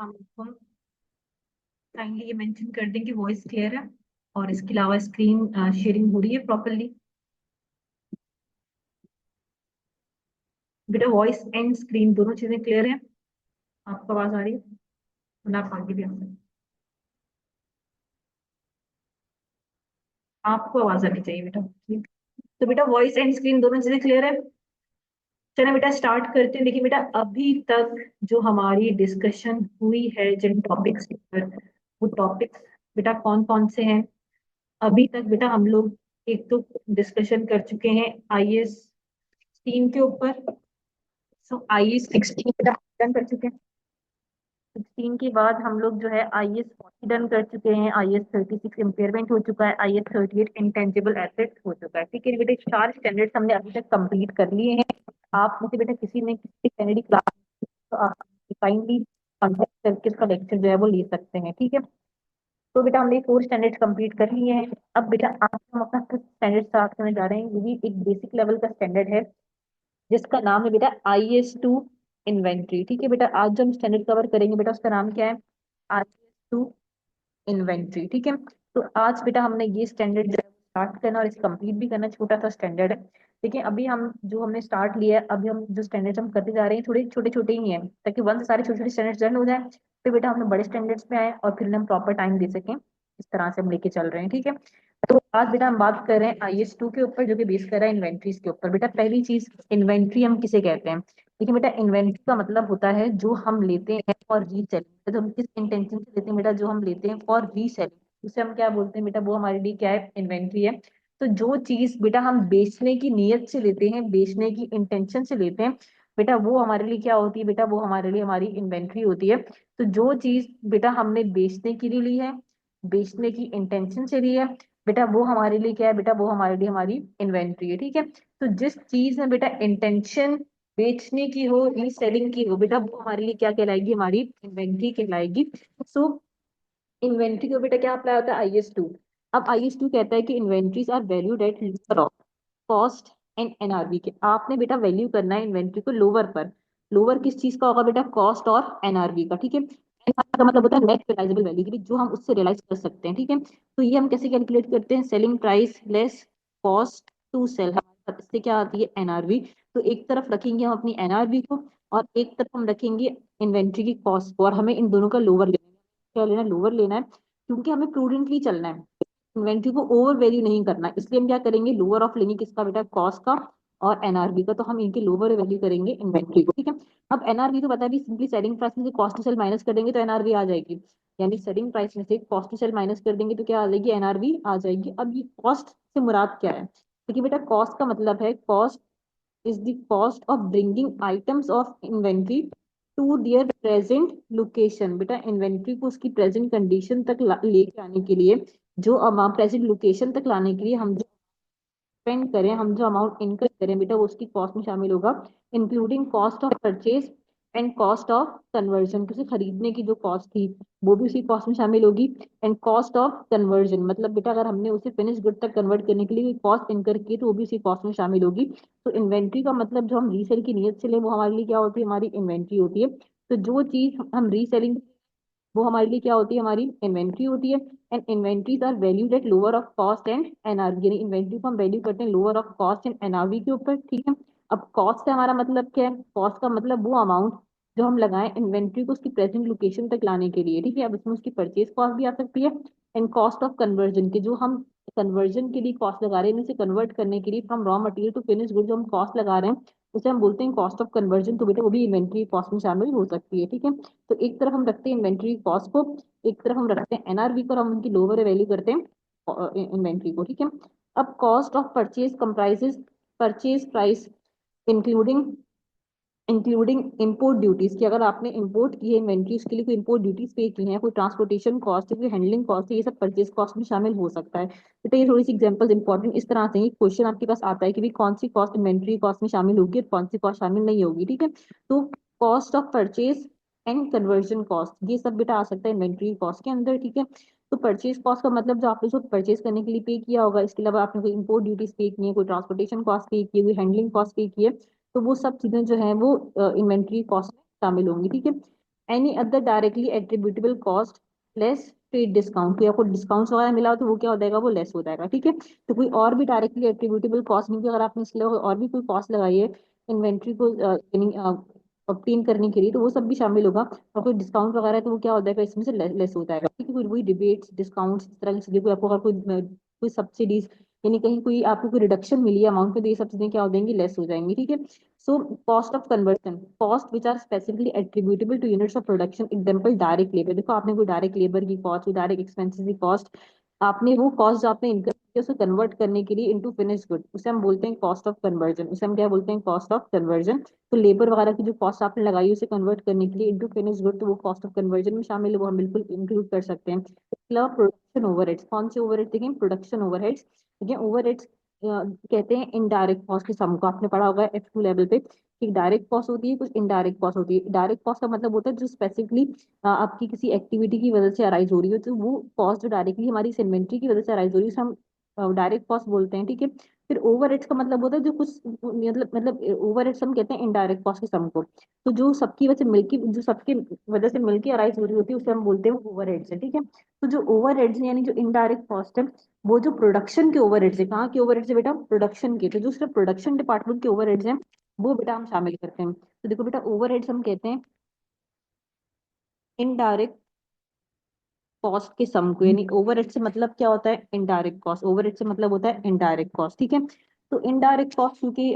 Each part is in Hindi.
हम काइंडली ये मेंशन कर दें कि वॉइस क्लियर है और इसके अलावा स्क्रीन शेयरिंग हो रही है प्रॉपरली। बेटा वॉइस एंड स्क्रीन दोनों चीजें क्लियर है? आपको आवाज आ रही है? वरना आप आगे भी आ सकते हैं। आपको आवाज आनी चाहिए बेटा। तो बेटा वॉइस एंड स्क्रीन दोनों चीजें क्लियर है? चलो बेटा स्टार्ट करते हैं। देखिए बेटा अभी तक जो हमारी डिस्कशन हुई है जिन टॉपिक्स पर, वो टॉपिक्स बेटा कौन कौन से हैं? अभी तक बेटा हम लोग एक तो डिस्कशन कर चुके हैं आईएएस 16 के ऊपर। सो आईएएस 16 बेटा डन कर चुके हैं। 16 के बाद हम लोग जो है आईएएस 40 डन कर चुके हैं। आईएएस 36 इम्पेयरमेंट हो चुका है। आईएएस 38 इंटेंजिबल एसेट्स हो चुका है। ठीक है बेटे, चार स्टैंडर्ड्स हमने अभी तक कंप्लीट कर लिए हैं। आप में से बेटा किसी ने किसी स्टैंडर्ड की क्लास, तो आप काइंडली कॉन्टेक्ट करके इसका लेक्चर जो है वो ले सकते हैं। ठीक है, तो बेटा हमने 4 स्टैंडर्ड्स कंप्लीट कर लिए हैं। अब बेटा आज हम अपना फिफ्थ स्टैंडर्ड स्टार्ट करने जा रहे हैं। ये भी एक बेसिक लेवल का स्टैंडर्ड है जिसका नाम है बेटा IS2 इन्वेंट्री। ठीक है बेटा, आज जो हम स्टैंडर्ड कवर करेंगे बेटा उसका नाम क्या है? IS2 inventory. ठीक है, तो आज बेटा हमने ये स्टैंडर्ड स्टार्ट करना और इसे कंप्लीट भी करना। छोटा सा स्टैंडर्ड है। देखिए अभी हम जो हमने स्टार्ट लिया है, अभी हम जो स्टैंडर्ड हम करते जा रहे हैं थोड़े छोटे छोटे ही हैं, ताकि वन से सारे छोटे छोटे स्टैंडर्ड डन हो जाए, फिर बेटा हम बड़े स्टैंडर्ड्स पे आए और फिर हम प्रॉपर टाइम दे सकें। इस तरह से हम लेके चल रहे हैं। ठीक है, तो आज बेटा हम बात कर रहे हैं IS2 के ऊपर, जो कि बेस कर रहा है इन्वेंट्रीज के ऊपर। बेटा पहली चीज, इन्वेंट्री हम किसे कहते हैं? देखिए बेटा इन्वेंट्री का मतलब होता है जो हम लेते हैं फॉर रीसेलिंग। तो हम किस इंटेंशन से लेते हैं बेटा? जो हम लेते हैं फॉर रीसेलिंग, उसे हम क्या बोलते हैं बेटा? वो हमारे लिए क्या है? इन्वेंट्री है। तो जो चीज बेटा हम बेचने की नीयत से लेते हैं, बेचने की इंटेंशन से लेते हैं बेटा, वो हमारे लिए क्या होती है बेटा? वो हमारे लिए हमारी इन्वेंट्री होती है। तो जो चीज बेटा हमने बेचने के लिए ली है, बेचने की इंटेंशन से ली है बेटा, वो हमारे लिए क्या है बेटा? वो हमारे लिए हमारी इन्वेंट्री है। ठीक है, तो जिस चीज में बेटा इंटेंशन बेचने की हो, रीसेलिंग की हो बेटा, वो हमारे लिए क्या कहलाएगी? हमारी इन्वेंट्री कहलाएगी। सो इन्वेंट्री को बेटा क्या अप्लाई होता है? IS2। अब IS2 कहता है कि inventories are valued at lower of cost and NRV के। आपने बेटा वैल्यू करना है इन्वेंट्री को लोअर पर। लोअर किस चीज का होगा बेटा? कॉस्ट और NRV का। ठीक है, NRV का मतलब होता है नेट रियलाइजेबल वैल्यू, की जो हम उससे रियलाइज कर सकते हैं। ठीक है, तो ये हम कैसे कैलकुलेट करते हैं? Selling price less cost to sell, हमारे पास इससे क्या आती है? NRV। तो एक तरफ रखेंगे हम अपनी NRV को और एक तरफ हम रखेंगे इन्वेंट्री की कॉस्ट को, और हमें इन दोनों का लोअर लेना है। क्या लेना है? लोअर लेना है, क्योंकि हमें प्रूडेंटली चलना है, इन्वेंट्री को ओवर वैल्यू नहीं करना। इसलिए हम क्या करेंगे? लोअर ऑफ लेंगे किसका बेटा? कॉस्ट का और NRV का। तो हम इनके लोअर वैल्यू करेंगे इन्वेंट्री को। ठीक है, अब NRV तो पता है भी, सिंपली सेलिंग प्राइस में से कॉस्ट टू सेल माइनस कर देंगे तो NRV आ जाएगी। यानी सेलिंग प्राइस में से कॉस्ट टू सेल माइनस कर देंगे तो क्या आ जाएगी? NRV आ जाएगी। अब ये कॉस्ट से मुराद क्या है? देखिए बेटा कॉस्ट का मतलब है, cost is the cost of bringing items of inventory to their present location। बेटा इन्वेंट्री को उसकी प्रेजेंट कंडीशन तक लेके आने के लिए, जो अमाउंट प्रेजेंट लोकेशन तक लाने के लिए हम जो स्पेंड करें, हम जो अमाउंट इनकर करें बेटा, वो उसकी कॉस्ट में शामिल होगा। Including cost of purchase and cost of conversion, उसे खरीदने की जो कॉस्ट थी वो भी उसी कॉस्ट में शामिल होगी। एंड कॉस्ट ऑफ कन्वर्जन मतलब बेटा अगर हमने उसे फिनिश गुड तक कन्वर्ट करने के लिए कॉस्ट इनकर की तो वो भी उसी कॉस्ट में शामिल होगी। तो इन्वेंट्री का मतलब जो हम रीसेल की नीयत से ले, वो हमारे लिए क्या होती है? हमारी इन्वेंट्री होती है। तो जो चीज हम रीसेलिंग, वो हमारे लिए क्या होती है? हमारी इन्वेंट्री होती है। And inventories are valued at lower of cost and NRV, यानी इन्वेंट्री को हम वैल्यू करते हैं lower of cost and NRV के ऊपर। ठीक है, अब कॉस्ट से हमारा मतलब क्या है? कॉस्ट का मतलब वो अमाउंट जो हम लगाएं इन्वेंट्री को उसकी प्रेजेंट लोकेशन तक लाने के लिए। ठीक है, अब इसमें उसकी परचेज कॉस्ट भी आ सकती है। एंड कॉस्ट ऑफ कन्वर्जन के, जो हम कन्वर्जन के लिए कॉस्ट लगा रहे हैं, इसे कन्वर्ट करने के लिए from raw material to finish good जो हम कॉस्ट लगा रहे हैं, उसे हम बोलते हैं कॉस्ट ऑफ कन्वर्जन। तो बेटा वो भी इन्वेंट्री कॉस्ट में शामिल हो सकती है। ठीक है, तो एक तरफ हम रखते हैं इन्वेंट्री कॉस्ट को, एक तरफ हम रखते हैं NRV को, और हम उनकी लोअर वैल्यू करते हैं इन्वेंट्री को। ठीक है, अब cost of purchase comprises purchase price including including import duties, की अगर आपने इंपोर्ट की है इन्वेंट्री, उसके लिए कोई इम्पोर्ट ड्यूटीज पे की है, कोई ट्रांसपोर्टेशन कॉस्ट है, कोई हैंडलिंग कॉस्ट है, ये सब परचेज कॉस्ट में शामिल हो सकता है। बेटा ये थोड़ी सी एग्जांपल्स इंपॉर्टेंट इस तरह से हैं, क्वेश्चन आपके पास आता है कि भाई कौन सी कॉस्ट इन्वेंट्री कॉस्ट में शामिल होगी और कौन सी कॉस्ट शामिल नहीं होगी। ठीक है, तो cost of purchase and conversion cost, ये सब बेटा आ सकता है इन्वेंट्री कॉस्ट के अंदर। ठीक है, तो परचेज कॉस्ट का मतलब जो आपने उसको परचेज करने के लिए पे किया होगा, इसके अलावा आपने कोई इम्पोर्ट ड्यूटीज पे की है, कोई ट्रांसपोर्टेशन कॉस्ट पे की है, कोई हैंडलिंग कॉस्ट पे की है, तो वो सब चीजें जो है वो इन्वेंट्री कॉस्ट में शामिल होंगी। ठीक है, any other directly attributable cost less trade discount, कोई आपको डिस्काउंट वगैरह मिला हो तो वो क्या हो जाएगा, वो लेस हो जाएगा। ठीक है, तो कोई और भी डायरेक्टली एट्रीब्यूटेबल कॉस्ट नहीं, कि अगर आपने इसलिए और भी कोई कॉस्ट लगाई है इन्वेंट्री को ऑब्टेन करने के लिए, तो वो सब भी शामिल होगा। और कोई डिस्काउंट वगैरह है तो वो क्या हो जाएगा, इसमें से लेस हो जाएगा। ठीक है, कोई वही रिबेट्स डिस्काउंट इस तरह की चीजें, कोई आपको अगर कोई सब्सिडीज यानी कहीं कोई आपको कोई रिडक्शन मिली है अमाउंट में, तो ये सब चीजें क्या हो जाएंगी, लेस हो जाएंगी। ठीक है, so cost of conversion, cost which are specifically attributable to units of production, example direct labor। देखो आपने कोई डायरेक्ट लेबर की कॉस्ट, कोई डायरेक्ट एक्सपेंसेस की कॉस्ट, आपने वो कॉस्ट जो आपने इनकम की उसे कन्वर्ट करने के लिए इनटू फिनिश गुड, उसे हम बोलते हैं कॉस्ट ऑफ कन्वर्जन। उसे हम क्या बोलते हैं, कॉस्ट ऑफ कन्वर्जन। तो लेबर वगैरह की जो कॉस्ट आपने लगाई उसे कन्वर्ट करने के लिए इनटू फिनिश गुड, तो वो कॉस्ट ऑफ कन्वर्जन में शामिल है, वो हम बिल्कुल इंक्लूड कर सकते हैं। इसके अलावा प्रोडक्शन ओवरहेड्स, कौन से ओवरहेड देखें, प्रोडक्शन ओवरहेड्स। देखिए ओवरहेड्स कहते हैं इनडायरेक्ट कॉस्ट के सम को, आपने पढ़ा होगा F2 लेवल पे कि डायरेक्ट कॉस्ट होती है, कुछ इनडायरेक्ट कॉस्ट होती है। डायरेक्ट कॉस्ट का मतलब होता है जो स्पेसिफिकली आपकी किसी एक्टिविटी की वजह से अराइज हो रही है, तो वो कॉस्ट जो डायरेक्टली हमारी इन्वेंट्री की वजह से अराइज हो रही है, उसे हम डायरेक्ट कॉस्ट बोलते हैं। ठीक है, फिर ओवरहेड्स का मतलब होता है जो कुछ मतलब ओवरहेड्स हम कहते हैं इनडायरेक्ट कॉस्ट के सम को, तो जो सबकी वजह से मिलके, जो सबके वजह से मिलके अराइज हो रही होती है, उसे हम बोलते हैं ओवरहेड्स है। ठीक है, तो जो ओवरहेड्स यानी जो इनडायरेक्ट कॉस्ट है, वो जो प्रोडक्शन के ओवरहेड्स है, कहाँ के ओवरहेड्स है बेटा, प्रोडक्शन के, तो जो सिर्फ प्रोडक्शन डिपार्टमेंट के ओवरहेड्स हैं वो बेटा हम शामिल करते हैं। तो देखो बेटा ओवरहेड्स हम कहते हैं इनडायरेक्ट कॉस्ट के सम को, यानी ओवरहेड से मतलब क्या होता है, इनडायरेक्ट कॉस्ट। ओवरहेड से मतलब होता है इनडायरेक्ट कॉस्ट। ठीक है, तो इनडायरेक्ट कॉस्ट क्योंकि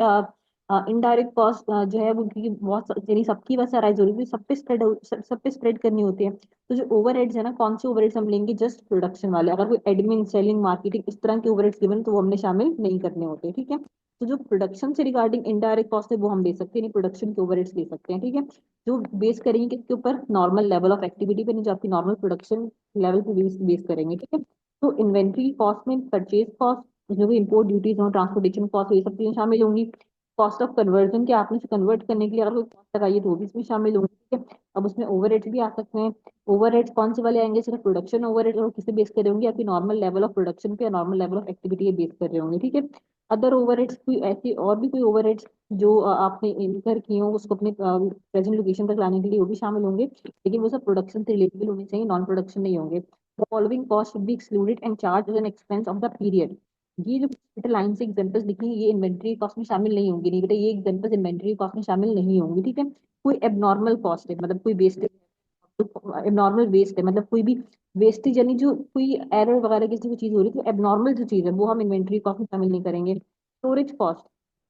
इनडायरेक्ट कॉस्ट जो है वो क्योंकि बहुत यानी सबकी वजह से अराइज हो रही है, सब पे स्प्रेड करनी होती है। तो जो ओवरहेड्स है ना, कौन से ओवरहेड्स हम लेंगे, जस्ट प्रोडक्शन वाले। अगर कोई एडमिन सेलिंग मार्केटिंग इस तरह के ओवरहेड्स गिवन तो वो हमने शामिल नहीं करने होते। ठीक है, तो जो प्रोडक्शन से रिगार्डिंग इनडायरेक्ट कॉस्ट है वो हम ले सकते हैं, नहीं प्रोडक्शन के ओवरहेड्स ले सकते हैं। ठीक है, जो बेस करेंगे किसके ऊपर, नॉर्मल लेवल ऑफ एक्टिविटी पे, नहीं जो आपकी नॉर्मल प्रोडक्शन लेवल पे बेस करेंगे। ठीक है, तो इन्वेंट्री कॉस्ट में परचेज कॉस्ट, जो भी इंपोर्ट ड्यूटीज हो, ट्रांसपोर्टेशन कॉस्ट, ये सब चीजें शामिल होंगी। कॉस्ट ऑफ कन्वर्जन के आपने से कन्वर्ट करने के लिए अगर कोई कॉस्ट लगाई है तो वो भी इसमें शामिल होंगी। ठीक है, अब उसमें ओवरहेड्स भी आ सकते हैं। ओवरहेड्स कौन से वाले आएंगे, सिर्फ प्रोडक्शन ओवरहेड, और किसे बेस कर रहे होंगे, आपकी नॉर्मल लेवल ऑफ प्रोडक्शन पे या नॉर्मल लेवल ऑफ एक्टिविटी पे बेस कर रहे होंगे। ठीक है, अदर ओवरहेड्स कोई ऐसी और भी कोई ओवरहेड्स जो आपने इनकर किए हो उसको अपने प्रेजेंट लोकेशन तक लाने के लिए वो भी शामिल होंगे, लेकिन वो सब प्रोडक्शन से रिलेटेबल होने चाहिए, नॉन प्रोडक्शन नहीं होंगे। The following cost should be excluded and charge as an expense of the period. ये जो बेटा लाइन से एग्जांपल्स लिखी हैं, ये इन्वेंट्री कॉस्ट में शामिल नहीं होंगी, नहीं बेटा ये एग्जांपल्स इन्वेंट्री कॉस्ट में शामिल नहीं होंगी। ठीक है, कोई एबनॉर्मल कॉस्ट है, मतलब कोई वेस्टेज, एबनॉर्मल वेस्ट है, मतलब कोई भी वेस्टेज यानी जो कोई एरर वगैरह किसी भी चीज हो रही है, तो एबनॉर्मल जो चीज है वो हम इन्वेंट्री कॉस्ट में शामिल नहीं करेंगे। स्टोरेज कॉस्ट,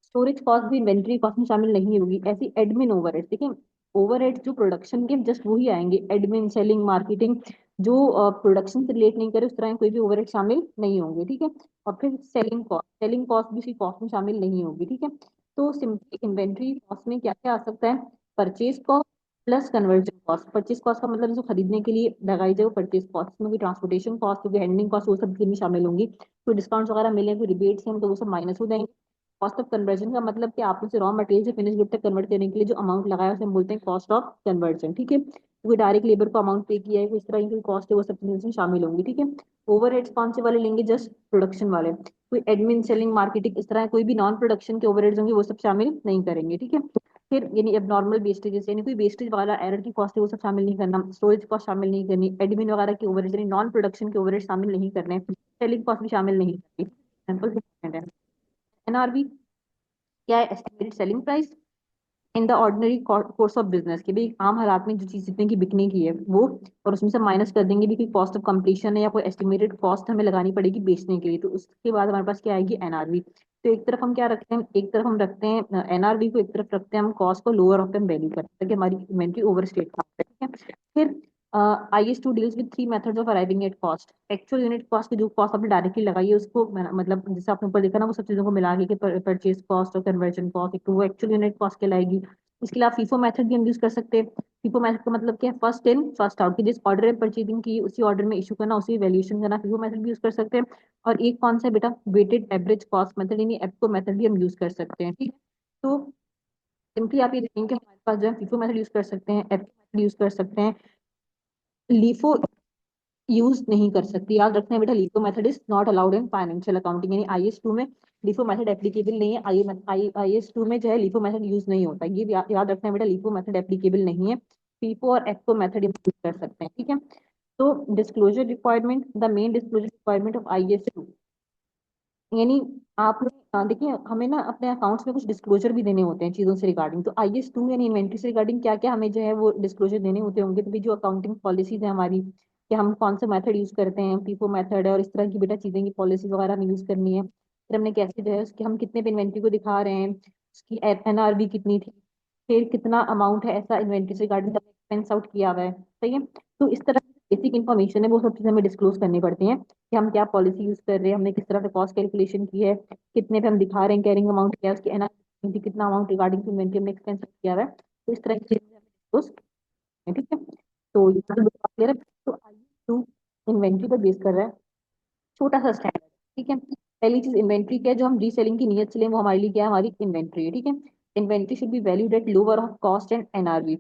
स्टोरेज कॉस्ट भी इन्वेंट्री कॉस्ट में शामिल नहीं होगी। ऐसी एडमिन ओवरहेड, ठीक है, ओवरहेड जो प्रोडक्शन के जस्ट वही आएंगे, एडमिन सेलिंग मार्केटिंग, जो प्रोडक्शन से रिलेट नहीं करे उस तरह के कोई भी ओवरहेड शामिल नहीं होंगे। ठीक है, और फिर सेलिंग कॉस्ट भी उसी कॉस्ट में शामिल नहीं होगी। ठीक है, तो सिंपली इन्वेंट्री कॉस्ट में क्या क्या आ सकता है, purchase cost plus conversion cost. Purchase cost का मतलब जो खरीदने के लिए लगाई जाए वो परचेज कॉस्ट में, कोई ट्रांसपोर्टेशन कॉस्ट, कोई हैंडलिंग कॉस्ट, वो सब चीजें शामिल होंगी। कोई डिस्काउंट वगैरह मिले, कोई रिबेट्स हैं तो वो सब माइनस हो जाएंगे। कॉस्ट ऑफ कन्वर्जन का मतलब कि आपने से रॉ मटेरियल से फिनिश गुड तक कन्वर्ट करने के लिए जो अमाउंट लगाया उसे हम बोलते हैं कॉस्ट ऑफ कन्वर्जन। ठीक है, कोई डायरेक्ट लेबर को अमाउंट पे किया है, कोई इस तरह की कोई कॉस्ट है, वो सब चीजें इसमें शामिल होंगी। ठीक है, ओवरहेड्स कौन से वाले लेंगे, जस्ट प्रोडक्शन वाले। कोई एडमिन सेलिंग मार्केटिंग इस तरह कोई भी नॉन प्रोडक्शन के ओवरहेड्स होंगे वो सब शामिल नहीं करेंगे। ठीक है, फिर यानी एबनॉर्मल वेस्टेजेस, यानी कोई वेस्टेज वाला एरर की कॉस्ट है वो सब शामिल नहीं करना, स्टोरेज कॉस्ट शामिल नहीं करनी, एडमिन वगैरह की ओवरहेड यानी नॉन प्रोडक्शन के ओवरहेड शामिल नहीं करने, सेलिंग कॉस्ट भी शामिल नहीं करनी। सिंपल है। एनआरबी क्या है, estimated selling price in the ordinary course of business, कि भाई आम हालात में जो चीज जितने की बिकने की है वो, और उसमें से माइनस कर देंगे भी कि कॉस्ट ऑफ कंप्लीशन है या कोई एस्टिमेटेड कॉस्ट हमें लगानी पड़ेगी बेचने के लिए, तो उसके बाद हमारे पास क्या आएगी, एनआरवी। तो एक तरफ हम क्या रखते हैं, एक तरफ हम रखते हैं एनआरवी को, एक तरफ रखते हैं हम कॉस्ट को लोअर ऑफ देम वैल्यू करते हैं, कि हमारी इन्वेंट्री ओवर स्टेट है। ठीक है, फिर IS2 deals with three methods of arriving at cost. Actual unit cost की जो कॉस्ट आपने डायरेक्टली लगाई है उसको मतलब जैसे आपने ऊपर देखा ना, वो सब चीजों को मिला के परचेज कॉस्ट और कन्वर्जन कॉस्ट, एक तो वो एक्चुअल यूनिट कॉस्ट कहलाएगी। इसके अलावा फीफो मेथड भी हम यूज कर सकते हैं। फीफो मेथड का मतलब क्या है, फर्स्ट इन फर्स्ट आउट, की जिस ऑर्डर में परचेजिंग की उसी ऑर्डर में इशू करना, उसी वैल्यूएशन करना, फीफो मेथड भी यूज कर सकते हैं। और एक कौन सा है बेटा, वेटेड एवरेज कॉस्ट मेथड यानी एप्को मेथड भी हम यूज कर सकते हैं। ठीक है, तो सिंपली आप ये देखेंगे हमारे पास जो है फीफो मेथड यूज कर सकते हैं, एप्को मेथड यूज कर सकते हैं, लीफो यूज नहीं कर सकती। याद रखना है बेटा, LIFO method is not allowed in financial accounting, यानी IS2 में लीफो मेथड एप्लीकेबल नहीं है। IS2 में जो है लीफो मेथड यूज नहीं होता, ये याद रखना है बेटा, लीफो मेथड एप्लीकेबल नहीं है। फीफो और एफओ मेथड यूज कर सकते हैं, ठीक है। तो disclosure requirement, the main disclosure requirement of IS2, यानी आपने देखिए हमें ना अपने अकाउंट्स में कुछ डिस्क्लोजर भी देने होते हैं चीजों से रिगार्डिंग, तो IS2 यानी इन्वेंट्री से रिगार्डिंग क्या क्या हमें जो है वो डिस्क्लोजर देने होते होंगे। तो भी जो अकाउंटिंग पॉलिसीज है हमारी, कि हम कौन सा मेथड यूज करते हैं, फीफो मेथड है और इस तरह की बेटा चीजें की पॉलिसीज वगैरह हमें यूज करनी है। फिर हमने कैसे जो है उसकी हम कितने पे इन्वेंट्री को दिखा रहे हैं, उसकी NRV कितनी थी, फिर कितना अमाउंट है ऐसा इन्वेंट्री से रिगार्डिंग एक्सपेंस आउट किया हुआ है, सही है। तो इस तरह बेसिक इन्फॉर्मेशन है वो सब चीजें हमें डिस्क्लोज करनी पड़ती हैं, कि हम क्या पॉलिसी यूज कर रहे हैं, हमने किस तरह से कॉस्ट कैलकुलेशन की है, कितने पे हम दिखा रहे हैं कैरिंग अमाउंट क्या है, उसकी एनआर कितना अमाउंट रिगार्डिंग टू इन्वेंट्री हमने एक्सपेंस किया हुआ है। तो इस तरह की चीजें हमें डिस्क्लोज करनी है, ठीक है। तो ये तो क्लियर है। तो IS2 इन्वेंट्री पर बेस कर रहा है, छोटा सा स्टैंडर्ड, ठीक है। पहली चीज इन्वेंट्री क्या है, जो हम रीसेलिंग की नीयत से लें वो हमारे लिए क्या है, हमारी इन्वेंट्री है, ठीक है। Inventory should be valued at lower of cost and NRV।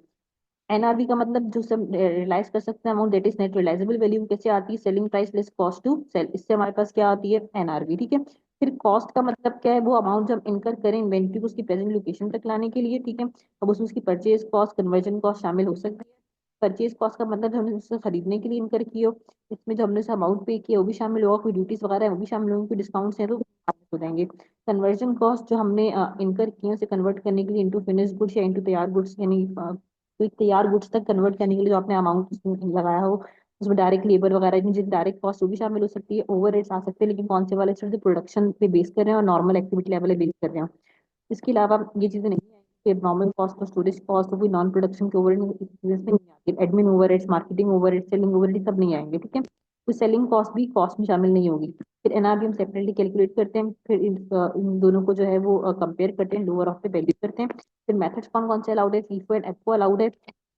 NRV का मतलब जो हम रियलाइज कर सकते हैं amount, that is net realisable value, कैसे आती है, selling price less cost to sell, इससे हमारे पास क्या आती है, NRV, ठीक है। फिर कॉस्ट का मतलब क्या है, वो अमाउंट जब इनकर करें इन्वेंट्री को उसकी प्रेजेंट लोकेशन तक लाने के लिए, ठीक है। अब उसमें उसकी परचेज कॉस्ट, कन्वर्जन कॉस्ट शामिल हो सकती है। परचेज कॉस्ट का मतलब जो हमने उससे खरीदने के लिए इनकर की हो, इसमें जो हमने अमाउंट पे किया वो भी शामिल होगा, कोई ड्यूटीज वगैरह है वो भी शामिल होंगे, कोई डिस्काउंट्स हैं तो वो शामिल हो जाएंगे। कन्वर्जन कॉस्ट जो हमने इनकर किए उसे कन्वर्ट करने के लिए इनटू फिनिश्ड गुड्स या इनटू तैयार गुड्स, यानी तो एक तैयार गुड्स तक कन्वर्ट करने के लिए जो आपने अमाउंट लगाया हो, उसमें डायरेक्ट लेबर वगैरह जिन जिन डायरेक्ट कॉस्ट वो भी शामिल हो सकती है, ओवर रेट्स आ सकते हैं, लेकिन कौन से वाले सिर्फ जो प्रोडक्शन पे बेस कर रहे हैं और नॉर्मल एक्टिविटी लेवल पे बेस कर रहे हैं। इसके अलावा ये चीजें नहीं आएंगी, नॉर्मल कॉस्ट और स्टोरेज कॉस्ट और कोई नॉन प्रोडक्शन के ओवरहेड में नहीं आती, admin overheads, marketing overhead, selling overhead सब नहीं आएंगे, ठीक है। तो सेलिंग कॉस्ट में शामिल नहीं होगी। फिर NRV हम सेपरेटली कैलकुलेट करते हैं, फिर इन दोनों को जो है वो कंपेयर करते हैं, लोअर ऑफ पे वैल्यू करते हैं। फिर मेथड्स कौन कौन से अलाउड है, फीफो एंड एफओ अलाउड है,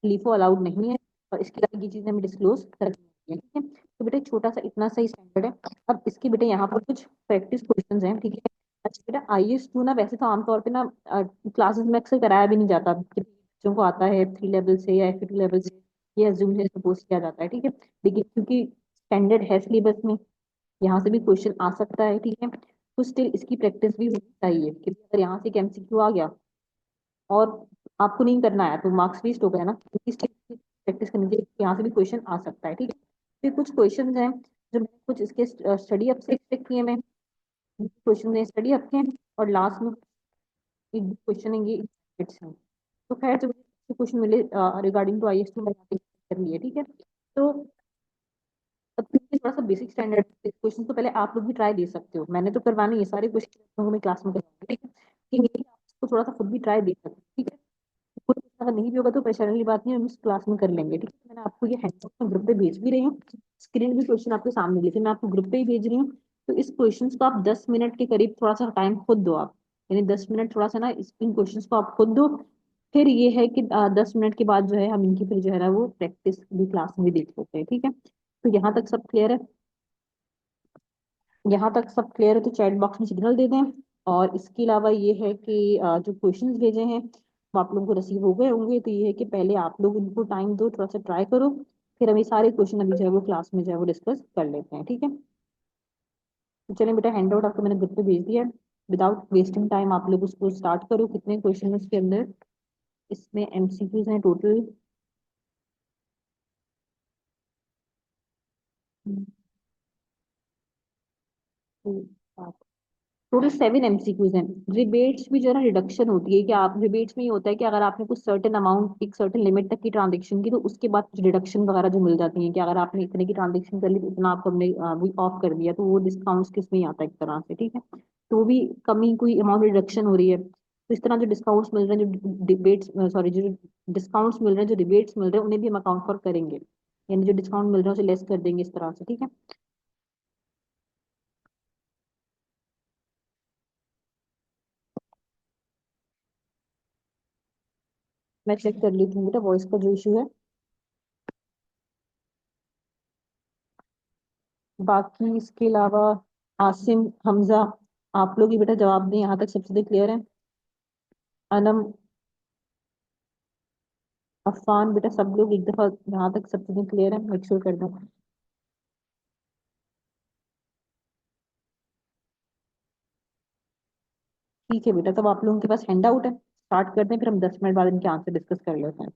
LIFO अलाउड नहीं है, और इसके अलावा ये चीजें हमें डिस्क्लोज करनी है, ठीक है। तो बेटा छोटा सा इतना सा ही स्टैंडर्ड है। अब इसके बेटे यहाँ पर कुछ प्रैक्टिस क्वेश्चंस हैं, ठीक है। अच्छा बेटा IS2 ना वैसे तो आमतौर पे ना क्लासेस में अक्सर कराया भी नहीं जाता, कि बच्चों को आता है 3 लेवल से या FA2 लेवल से, ये अज्यूम है सपोज किया जाता है, ठीक है। लेकिन क्योंकि स्टैंडर्ड है सिलेबस में, यहाँ से भी क्वेश्चन आ सकता है, ठीक है। तो स्टिल इसकी प्रैक्टिस भी होनी चाहिए, कि अगर यहाँ से एक MCQ आ गया और आपको नहीं करना है तो मार्क्स वेस्ट हो गए ना, तो इस प्रैक्टिस करनी चाहिए, यहाँ से भी क्वेश्चन आ सकता है, ठीक है। फिर कुछ क्वेश्चन हैं जो मैंने कुछ इसके स्टडी अप से एक्सपेक्ट किए, मैं क्वेश्चन ने स्टडी अप के हैं, और लास्ट में एक क्वेश्चन है ये इट्स हैं। तो खैर जब क्वेश्चन मिले रिगार्डिंग टू IS2 मैंने कर लिए, ठीक है। तो अब क्योंकि थोड़ा सा बेसिक स्टैंडर्ड क्वेश्चन तो पहले आप लोग भी ट्राई दे सकते हो, मैंने तो करवाने ये सारे क्वेश्चन मैं क्लास में करवाऊंगी, ठीक है। कि ये आप इसको थोड़ा सा खुद भी ट्राई दे सकते हो, ठीक है। कोई अगर नहीं भी होगा तो परेशानी वाली बात नहीं, हम इस क्लास में कर लेंगे, ठीक है। मैंने आपको ये हैंडआउट ग्रुप पे भेज भी रही हूँ, स्क्रीन भी क्वेश्चन आपके सामने, लेकिन मैं आपको ग्रुप पे ही भेज रही हूँ। तो इस क्वेश्चन को आप 10 मिनट के करीब थोड़ा सा टाइम खुद दो आप, यानी 10 मिनट थोड़ा सा ना इन क्वेश्चन को आप खुद दो। फिर ये है कि 10 मिनट के बाद जो है हम इनकी फिर जो है ना वो प्रैक्टिस भी क्लास में भी देख लेते हैं, ठीक है। तो यहाँ तक सब क्लियर है, यहाँ तक सब क्लियर है तो चैट बॉक्स में सिग्नल दे दें। और इसके अलावा ये है कि जो क्वेश्चंस भेजे हैं वो आप लोगों को रिसीव हो गए होंगे, तो ये है कि पहले आप लोग उनको टाइम दो, थोड़ा सा ट्राई करो, फिर हम ये सारे क्वेश्चन अभी जो है वो क्लास में जो है वो डिस्कस कर लेते हैं, ठीक है। तो चलिए बेटा हैंड आउट आपको मैंने ग्रुप पे भेज दिया है, विदाउट वेस्टिंग टाइम आप लोग उसको स्टार्ट करो। कितने क्वेश्चन है इसके अंदर, इसमें MCQs हैं टोटल, टोटल 7 MCQs हैं। रिबेट्स भी जो है ना रिडक्शन होती है, कि आप रिबेट्स में ये होता है कि अगर आपने कुछ सर्टेन अमाउंट एक सर्टेन लिमिट तक की ट्रांजेक्शन की तो उसके बाद कुछ रिडक्शन वगैरह जो मिल जाती है, कि अगर आपने इतने की ट्रांजेक्शन कर ली तो इतना आपको हमने वो ऑफ कर दिया, तो वो डिस्काउंट्स किसमें ही आता है एक तरह से, ठीक है। तो वो भी कमी कोई अमाउंट रिडक्शन हो रही है, तो इस तरह जो डिस्काउंट्स मिल रहे हैं, जो डिबेट्स सॉरी जो डिस्काउंट्स मिल रहे हैं, जो रिबेट्स मिल रहे हैं, उन्हें भी हम अकाउंट फॉर करेंगे, यानी जो डिस्काउंट मिल रहा है उसे लेस कर देंगे इस तरह से, ठीक है। मैं चेक कर लेती हूँ बेटा वॉइस का जो इशू है, बाकी इसके अलावा आसिम, हमजा, आप लोग ही बेटा जवाब दें, यहाँ तक सब चीजें क्लियर है। अनम, अफान, बेटा सब लोग एक दफा यहाँ तक सब चीजें क्लियर है, मेक श्योर कर दो। ठीक है बेटा, तब आप लोगों के पास हैंड आउट है, स्टार्ट करते हैं, फिर हम 10 मिनट बाद इनके आंसर डिस्कस कर लेते हैं।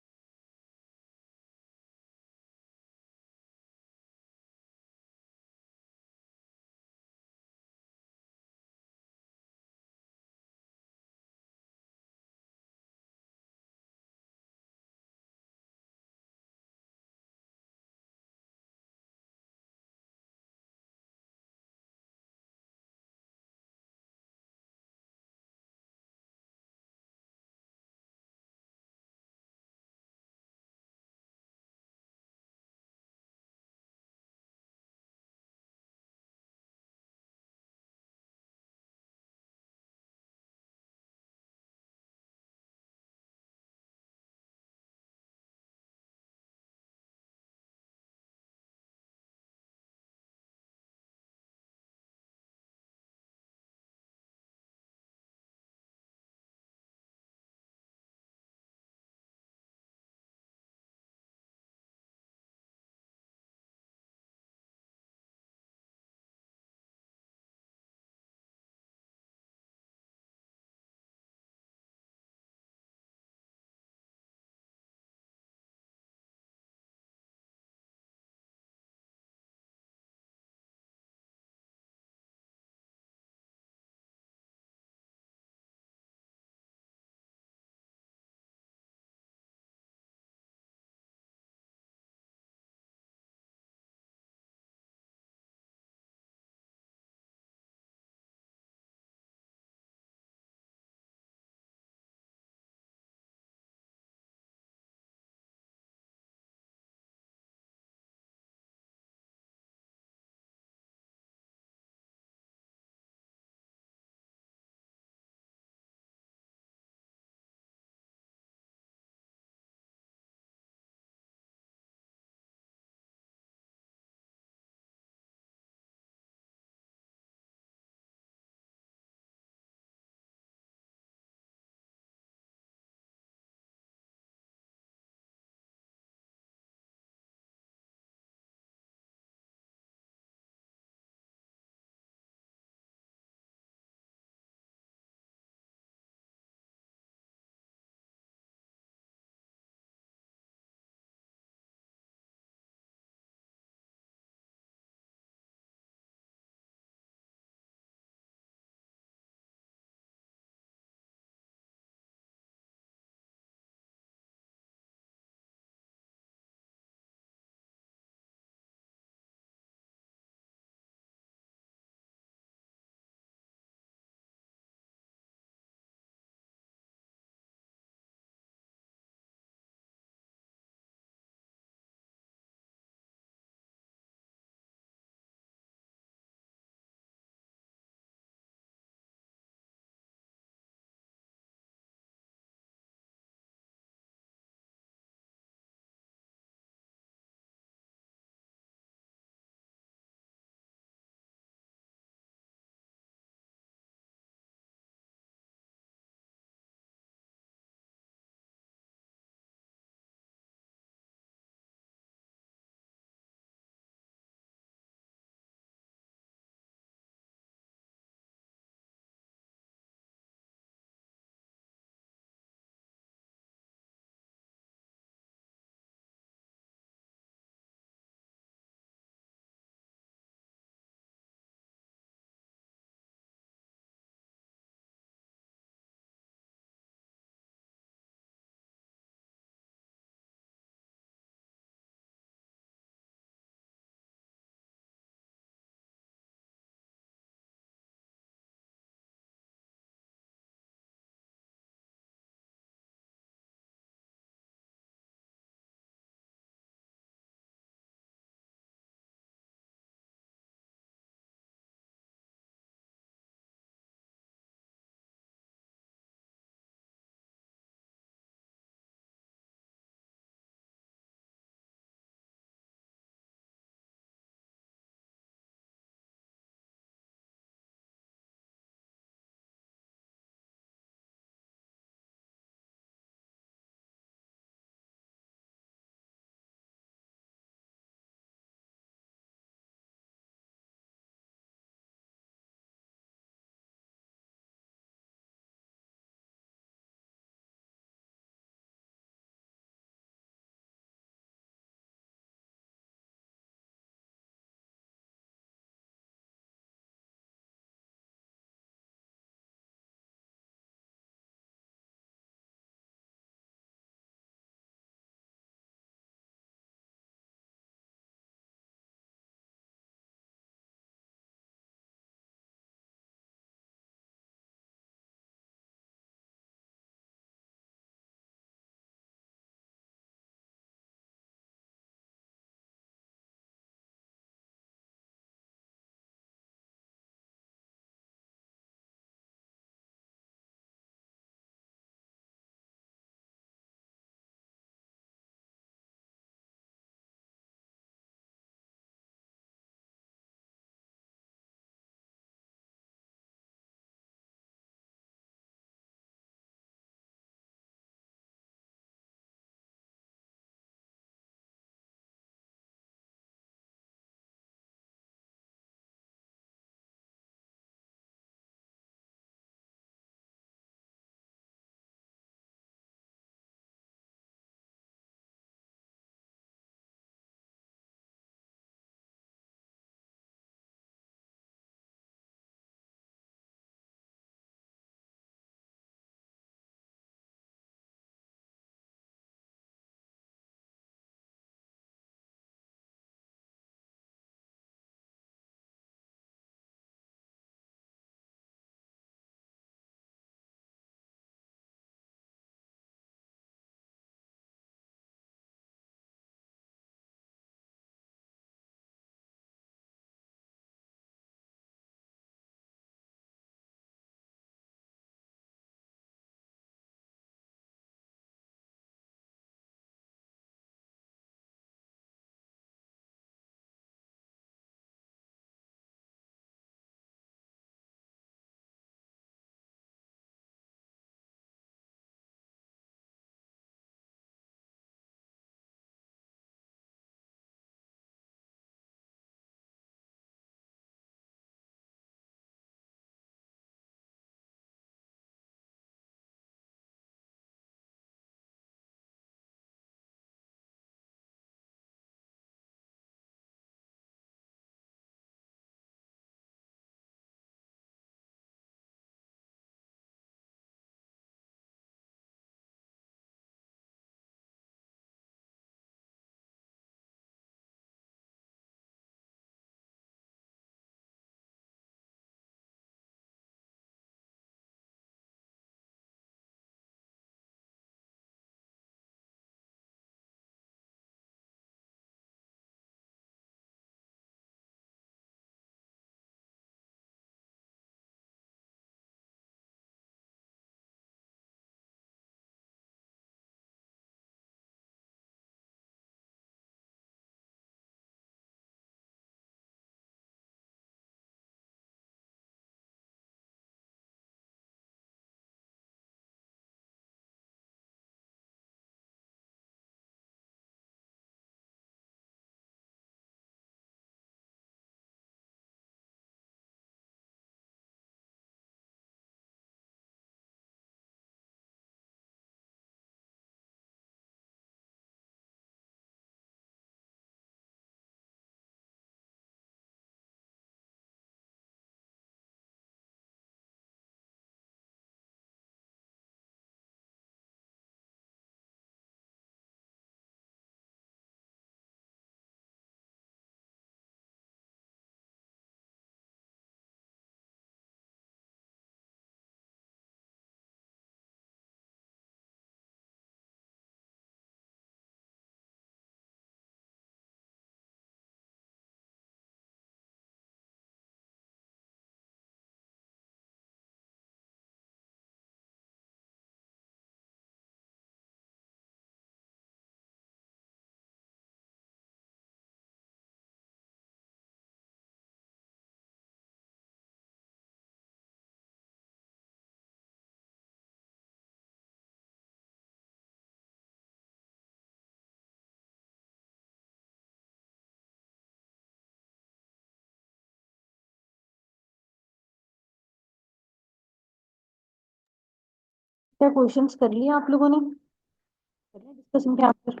क्या क्वेश्चंस कर लिए आप लोगों ने? कर लिया डिस्कशन के आंसर?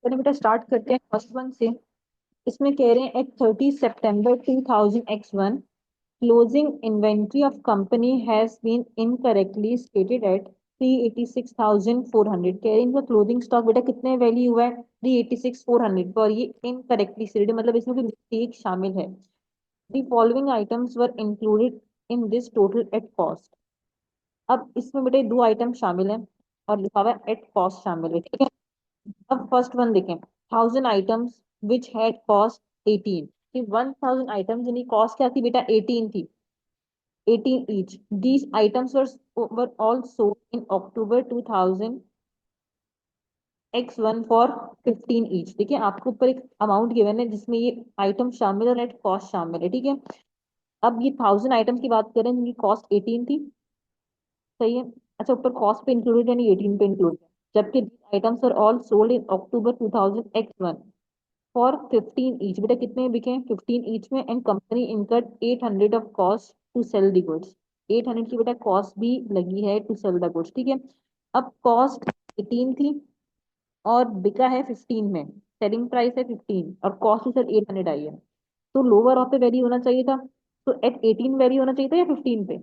चलिए बेटा स्टार्ट करते हैं फर्स्ट वन से। इसमें कह रहे हैं eight 30 September 2000 closing inventory of company has been incorrectly stated at 386,400। कह रहे हैं इनका क्लोजिंग स्टॉक बेटा कितने वैल्यू हुआ है? 386,400 पर, ये इनकरेक्टली स्टेटेड मतलब इसमें कोई मिस्टेक शामिल है। The following items were included in this total at cost। अब इसमें बेटे दो आइटम शामिल हैं और लिखा हुआ है एट कॉस्ट शामिल है, ठीक है। अब फर्स्ट वन देखें, 1000 आइटम्स विच हैड कॉस्ट 18। कि 1000 आइटम्स जिनकी कॉस्ट क्या थी बेटा? 18 थी, 18 each। These items were all sold in October 2000 X1 for 15 each। ठीक है, आपको ऊपर एक अमाउंट गिवन है जिसमें ये आइटम शामिल है और नेट कॉस्ट शामिल है, ठीक है। अब ये 1000 आइटम्स की बात करें जिनकी कॉस्ट 18 थी, सही है। अच्छा, ऊपर कॉस्ट पे इंक्लूडेड यानी 18 पे इंक्लूड है, जबकि items are all sold in October 2000 X1 for 15 each. बेटा कितने बिके? 15 ईच में। And company incurred 800 of cost to sell the goods. 800 की बेटा कॉस्ट भी लगी है टू सेल द गुड्स, ठीक है। अब कॉस्ट 18 थी और बिका है 15 में, सेलिंग प्राइस है 15 और कॉस्ट टू सेल 800 आई है, तो लोअर ऑफ पे वैल्यू होना चाहिए था। तो एट 18 वैल्यू होना चाहिए था या 15 पे?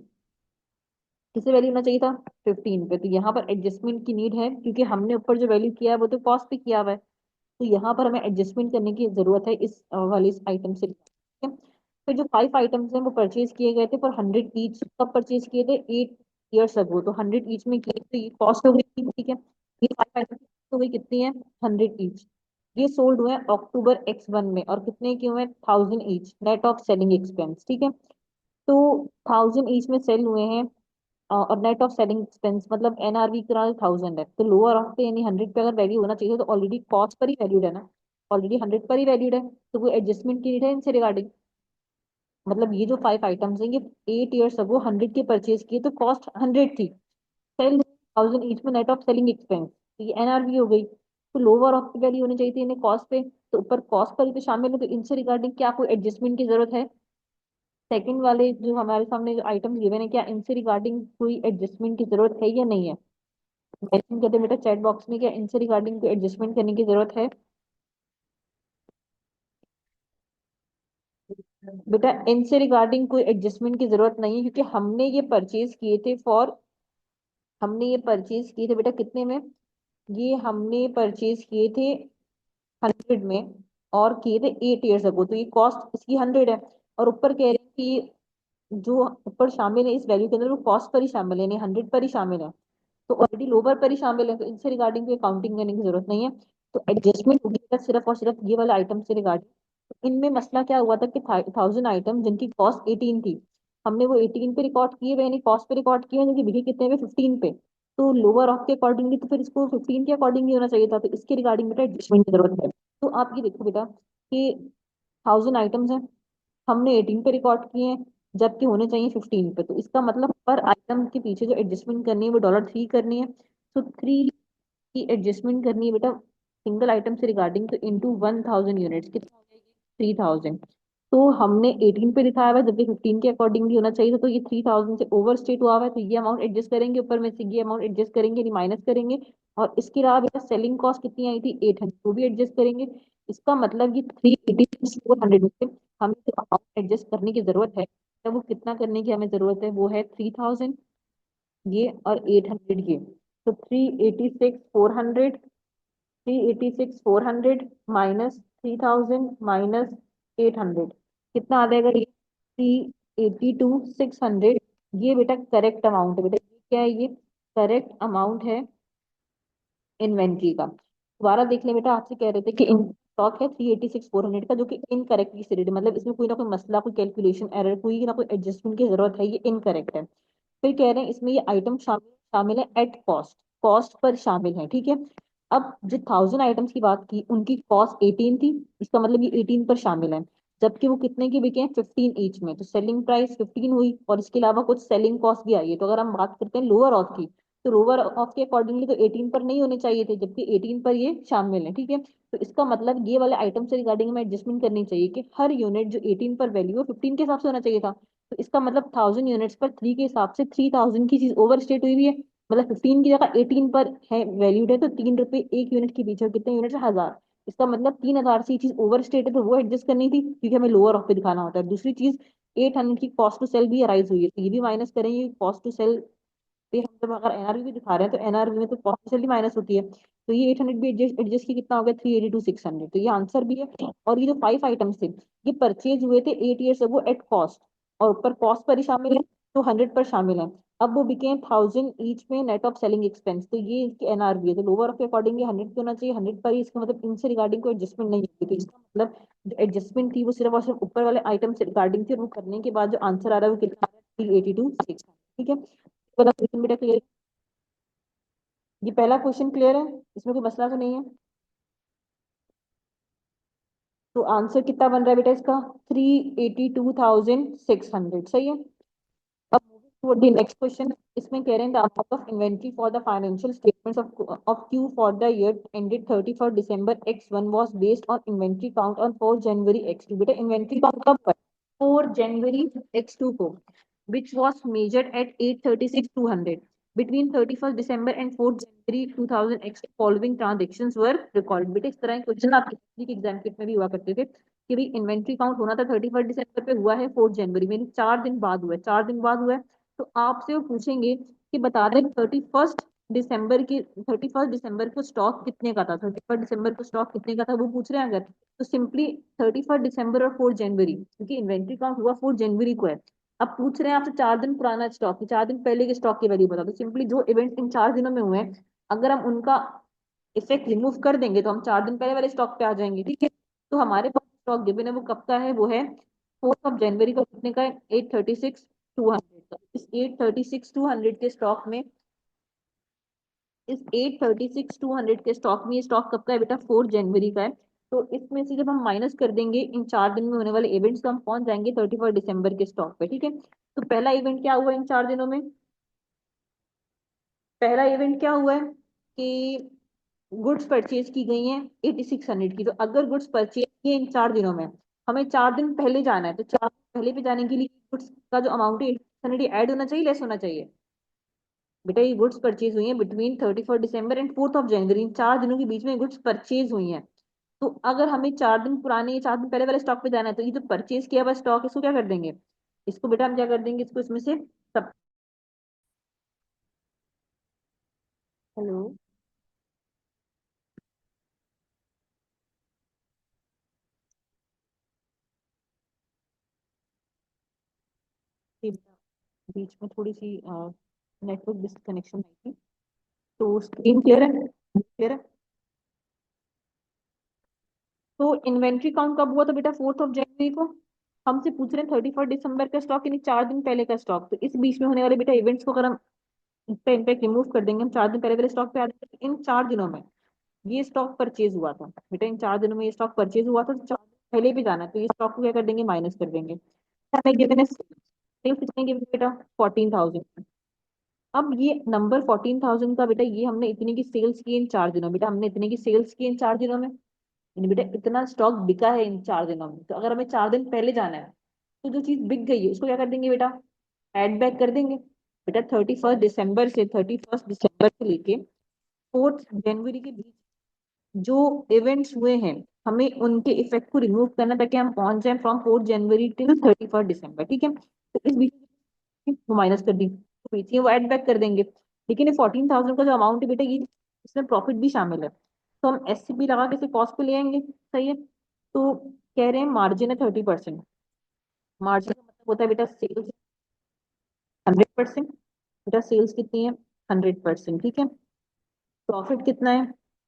किसे वैल्यू होना चाहिए था? 15 पे। तो यहाँ पर एडजस्टमेंट की नीड है क्योंकि हमने ऊपर जो वैल्यू किया है वो तो कॉस्ट पे किया हुआ है, तो यहाँ पर हमें एडजस्टमेंट करने की जरूरत है इस वाले इस आइटम से, ठीक है। फिर जो 5 आइटम्स हैं वो परचेज किए गए थे फॉर 100 ईच। कब परचेज किए थे? 8 ईयर्स अगो। तो 100 ईच में किए तो ये कॉस्ट हो गई थी, ठीक है। ये 5 आइटम्स हो गई कितनी है? 100 ईच। ये सोल्ड हुए हैं अक्टूबर X1 में और कितने के हुए हैं? 1000 each net of selling expense, ठीक है। तो 1000 ईच में सेल हुए हैं और नेट ऑफ सेलिंग एक्सपेंस मतलब एनआरवी करा 1000 है, तो लोअर ऑफ पे यानी 100 पे अगर वैल्यू होना चाहिए तो ऑलरेडी कॉस्ट पर ही वैल्यूड है ना, ऑलरेडी 100 पर ही वैल्यूड है, तो कोई एडजस्टमेंट की नीड है इनसे रिगार्डिंग। मतलब ये जो 5 आइटम्स हैं ये 8 ईयर्स अगो 100 के परचेज किए तो कॉस्ट 100 थी, सेल 1000 ईच में नेट ऑफ सेलिंग एक्सपेंस, तो ये एनआरवी हो गई। तो लोअर ऑफ की वैल्यू होनी चाहिए थी इन्हें कॉस्ट पे, तो ऊपर कॉस्ट पर ही तो शामिल है, तो इनसे रिगार्डिंग क्या कोई एडजस्टमेंट की जरूरत है? सेकंड वाले जो हमारे सामने जो आइटम्स गिवन है क्या इनसे रिगार्डिंग कोई एडजस्टमेंट की जरूरत है या नहीं है? मेंशन कर दे बेटा चैट बॉक्स में, क्या इनसे रिगार्डिंग कोई एडजस्टमेंट करने की जरूरत है? बेटा इनसे रिगार्डिंग कोई एडजस्टमेंट की जरूरत नहीं है क्योंकि हमने ये परचेज किए थे बेटा कितने में? ये हमने परचेज किए थे 100 में और किए थे 8 ईयर्स अगो, तो ये कॉस्ट इसकी 100 है। और ऊपर कह रहे हैं कि जो ऊपर शामिल है इस वैल्यू के अंदर वो कॉस्ट पर ही शामिल है यानी 100 पर ही शामिल है, तो ऑलरेडी लोअर पर ही शामिल है, तो इनसे रिगार्डिंग कोई काउंटिंग करने की जरूरत नहीं है। तो एडजस्टमेंट होगी बस सिर्फ और सिर्फ ये वाला आइटम से रिगार्डिंग। तो इनमें मसला क्या हुआ था कि 1000 आइटम जिनकी कॉस्ट 18 थी, हमने वो 18 पे रिकॉर्ड किए हुए यानी कॉस्ट पे रिकॉर्ड किए हैं, जिनकी बिकी कितने पे? 15 पे। तो लोअर ऑफ के अकॉर्डिंगली तो फिर इसको 15 के अकॉर्डिंगली होना चाहिए था, तो इसके रिगार्डिंग बेटा एडजस्टमेंट की जरूरत है। तो आप ये देखो बेटा कि 1000 आइटम्स हैं, हमने 18 पे रिकॉर्ड किए हैं जबकि होने चाहिए 15 पे, तो इसका मतलब पर आइटम के पीछे जो एडजस्टमेंट करनी है वो $3 करनी है। तो 3 की एडजस्टमेंट करनी है बेटा सिंगल आइटम से रिगार्डिंग, तो इंटू 1000 यूनिट्स कितना हो जाएगी? 3000। तो हमने 18 पे लिखा हुआ है जबकि 15 के अकॉर्डिंगली होना चाहिए था, तो ये 3000 से ओवर स्टेट हुआ हुआ है, तो ये अमाउंट एडजस्ट करेंगे, ऊपर में से ये अमाउंट एडजस्ट करेंगे, माइनस करेंगे। और इसके अलावा बेटा सेलिंग कॉस्ट कितनी आई थी? 800, वो भी एडजस्ट करेंगे। इसका मतलब ये 386,400 में से हमें जो अमाउंट एडजस्ट करने की जरूरत है, तो वो कितना करने की हमें जरूरत है? वो है 3000 ये और 800 ये। तो 386,400 माइनस 800 कितना आ जाएगा? ये 382,600। ये बेटा करेक्ट अमाउंट है, बेटा ये क्या है? ये करेक्ट अमाउंट है इन्वेंट्री का। दोबारा देख ले बेटा, आपसे कह रहे थे कि इन स्टॉक है 386,400 का जो कि इनकरेक्टली स्टेटेड, मतलब इसमें कोई ना कोई मसला, कोई कैलकुलेशन एरर, कोई ना कोई एडजस्टमेंट की जरूरत है, ये इनकरेक्ट है। फिर कह रहे हैं इसमें ये आइटम शामिल शामिल है एट कॉस्ट, कॉस्ट पर शामिल है, ठीक है। अब जो 1000 आइटम्स की बात की उनकी कॉस्ट 18 थी, इसका मतलब ये 18 पर शामिल है, जबकि वो कितने के बिके हैं? 15 ईच में, तो सेलिंग प्राइस 15 हुई और इसके अलावा कुछ सेलिंग कॉस्ट भी आई है। तो अगर हम बात करते हैं लोअर ऑफ की, तो लोअर ऑफ के अकॉर्डिंगली तो 18 पर नहीं होने चाहिए थे, जबकि 18 पर ये शामिल है। ठीक है, तो इसका मतलब ये वाले आइटम से रिगार्डिंग में एडजस्टमेंट करनी चाहिए कि हर यूनिट जो 18 पर वैल्यू है 15 के हिसाब से होना चाहिए था। तो इसका मतलब 1000 यूनिट्स पर 3 के हिसाब से 3000 की चीज ओवर स्टेट हुई है। मतलब 15 की जगह 18 पर है वैल्यूड है, तो 3 रुपए एक यूनिट के पीछे, और कितने यूनिट है 1000। इसका मतलब 3000 से ये चीज ओवर स्टेट है, तो वो एडजस्ट करनी थी क्योंकि हमें लोअर ऑफ पे दिखाना होता है। दूसरी चीज 800 की कॉस्ट टू सेल भी अराइज हुई है, तो ये भी माइनस करेंगे। कॉस्ट टू सेल पे हम जब अगर एनआरवी भी दिखा रहे हैं तो एनआरवी में तो कॉस्ट माइनस होती है। तो ये 800 भी एडजस्ट एडजस्ट की कितना हो गया, 382 600। तो ये आंसर भी है। और ये जो 5 आइटम्स थे ये परचेज हुए थे 8 years अगो एट कॉस्ट, और ऊपर कॉस्ट पर ही शामिल है, तो 100 पर शामिल है। अब वो बिके 1000 ईच में नेट ऑफ सेलिंग एक्सपेंस, तो ये इसकी एनआरवी है। तो लोअर ऑफ के अकॉर्डिंग 100 पे होना चाहिए, 100 पर ही। इसका मतलब इनसे रिगार्डिंग कोई एडजस्टमेंट नहीं होती। तो इसका मतलब जो एडजस्टमेंट थी वो सिर्फ और सिर्फ ऊपर वाले आइटम से रिगार्डिंग थी, और वो करने के बाद जो आंसर आ रहा है वो कितना आ रहा है, 382 600। ठीक है, पहला क्वेश्चन बेटा क्लियर। ये पहला क्वेश्चन क्लियर है, इसमें कोई मसला तो नहीं है। तो आंसर कितना बन रहा है बेटा इसका, 382,600। सही है। अब moving to the next question, इसमें कह रहे हैं the amount of inventory for the financial statements of Q for the year ended 31st December X1 was based on inventory count on 4 January X2। बेटा इन्वेंट्री काउंट कब हुआ, 4 January X2 को, which was measured at 836,200 between 31st December and 4th January 2000 X following transactions were recorded। बेटा इस तरह के क्वेश्चन आपके एग्जाम किट में भी हुआ करते थे कि भाई इन्वेंट्री काउंट होना था 31st दिसंबर पे, हुआ है 4 जनवरी में, 4 दिन बाद हुआ है, 4 दिन बाद हुआ है। तो आपसे वो पूछेंगे कि बता दें 31st दिसंबर को स्टॉक कितने का था, 31st दिसंबर को स्टॉक कितने का था वो पूछ रहे हैं अगर, तो सिंपली 31st दिसंबर और 4 जनवरी, क्योंकि इन्वेंट्री काउंट हुआ 4 जनवरी को है। अब पूछ रहे हैं आपसे 4 दिन पुराना स्टॉक की, 4 दिन पहले के स्टॉक की वैल्यू बता दो। सिंपली जो इवेंट इन 4 दिनों में हुए हैं, अगर हम उनका इफेक्ट रिमूव कर देंगे तो हम 4 दिन पहले वाले स्टॉक पे आ जाएंगे। ठीक है, तो हमारे पास स्टॉक गिवन है वो कब का है, वो है 4 जनवरी का। कितने का है, 836,200 का। इस 836,200 के स्टॉक में, इस 836,200 के स्टॉक में, ये स्टॉक कब का है बेटा, 4 जनवरी का है। तो इसमें से जब हम माइनस कर देंगे इन 4 दिन में होने वाले इवेंट्स, तो हम पहुंच जाएंगे 31st दिसंबर के स्टॉक पे। ठीक है, तो पहला इवेंट क्या हुआ इन 4 दिनों में, पहला इवेंट क्या हुआ है कि गुड्स परचेज की गई हैं 8600 की। तो अगर गुड्स परचेज किए इन 4 दिनों में, हमें 4 दिन पहले जाना है, तो 4 दिन पहले पे जाने के लिए गुड्स का जो अमाउंट है 8600 ऐड होना चाहिए, लेस होना चाहिए। बेटा ये गुड्स परचेज हुई है between 31st December and 4th जनवरी, इन 4 दिनों के बीच में गुड्स परचेज हुई हैं। तो अगर हमें 4 दिन पुराने, 4 दिन पहले वाले स्टॉक पे जाना है, तो ये जो परचेज किया हुआ स्टॉक, इसको क्या कर देंगे, इसको बेटा हम क्या कर देंगे, इसको इसमें से सब। हेलो, बीच में थोड़ी सी नेटवर्क डिस्कनेक्शन आई थी। तो स्क्रीन क्लियर है, क्लियर है। तो इन्वेंट्री काउंट कब हुआ था बेटा, 4th जनवरी को। हमसे पूछ रहे हैं 31st दिसंबर का स्टॉक, यानी 4 दिन पहले का स्टॉक। तो इस बीच में होने वाले बेटा इवेंट्स को अगर हम इसका इम्पैक्ट रिमूव कर देंगे, हम 4 दिन पहले वाले स्टॉक पे आ जाएंगे। इन 4 दिनों में ये स्टॉक परचेज हुआ था बेटा, इन 4 दिनों में ये स्टॉक परचेज हुआ था, तो 4 दिन पहले भी जाना है, तो ये स्टॉक को क्या कर देंगे, माइनस कर देंगे। हमें गिवन है सेल्स कितने गिवन बेटा, 14,000। अब ये नंबर 14,000 का बेटा, ये हमने इतने की सेल्स की इन 4 दिनों, बेटा हमने इतने की सेल्स की इन 4 दिनों में, यानी बेटा इतना स्टॉक बिका है इन 4 दिनों में। तो अगर हमें 4 दिन पहले जाना है, तो जो चीज बिक गई है उसको क्या कर देंगे बेटा, एड बैक कर देंगे। बेटा 31st दिसंबर से लेके 4th जनवरी के बीच जो इवेंट्स हुए हैं, हमें उनके इफेक्ट को रिमूव करना, ताकि हम पहुंच जाए फ्रॉम 4 जनवरी टिल 31st दिसंबर। ठीक है, तो इस बीच वो माइनस कर दी, तो बीच में वो एड बैक कर देंगे। लेकिन ये 14,000 का जो अमाउंट है बेटा, ये इसमें प्रॉफिट भी शामिल है, तो हम एससीपी लगा के इसे कॉस्ट पे ले आएंगे। सही है, तो कह रहे हैं मार्जिन है 30%। मार्जिन का मतलब होता है बेटा सेल्स 100%। बेटा सेल्स कितनी है, 100%। ठीक है, प्रॉफिट कितना है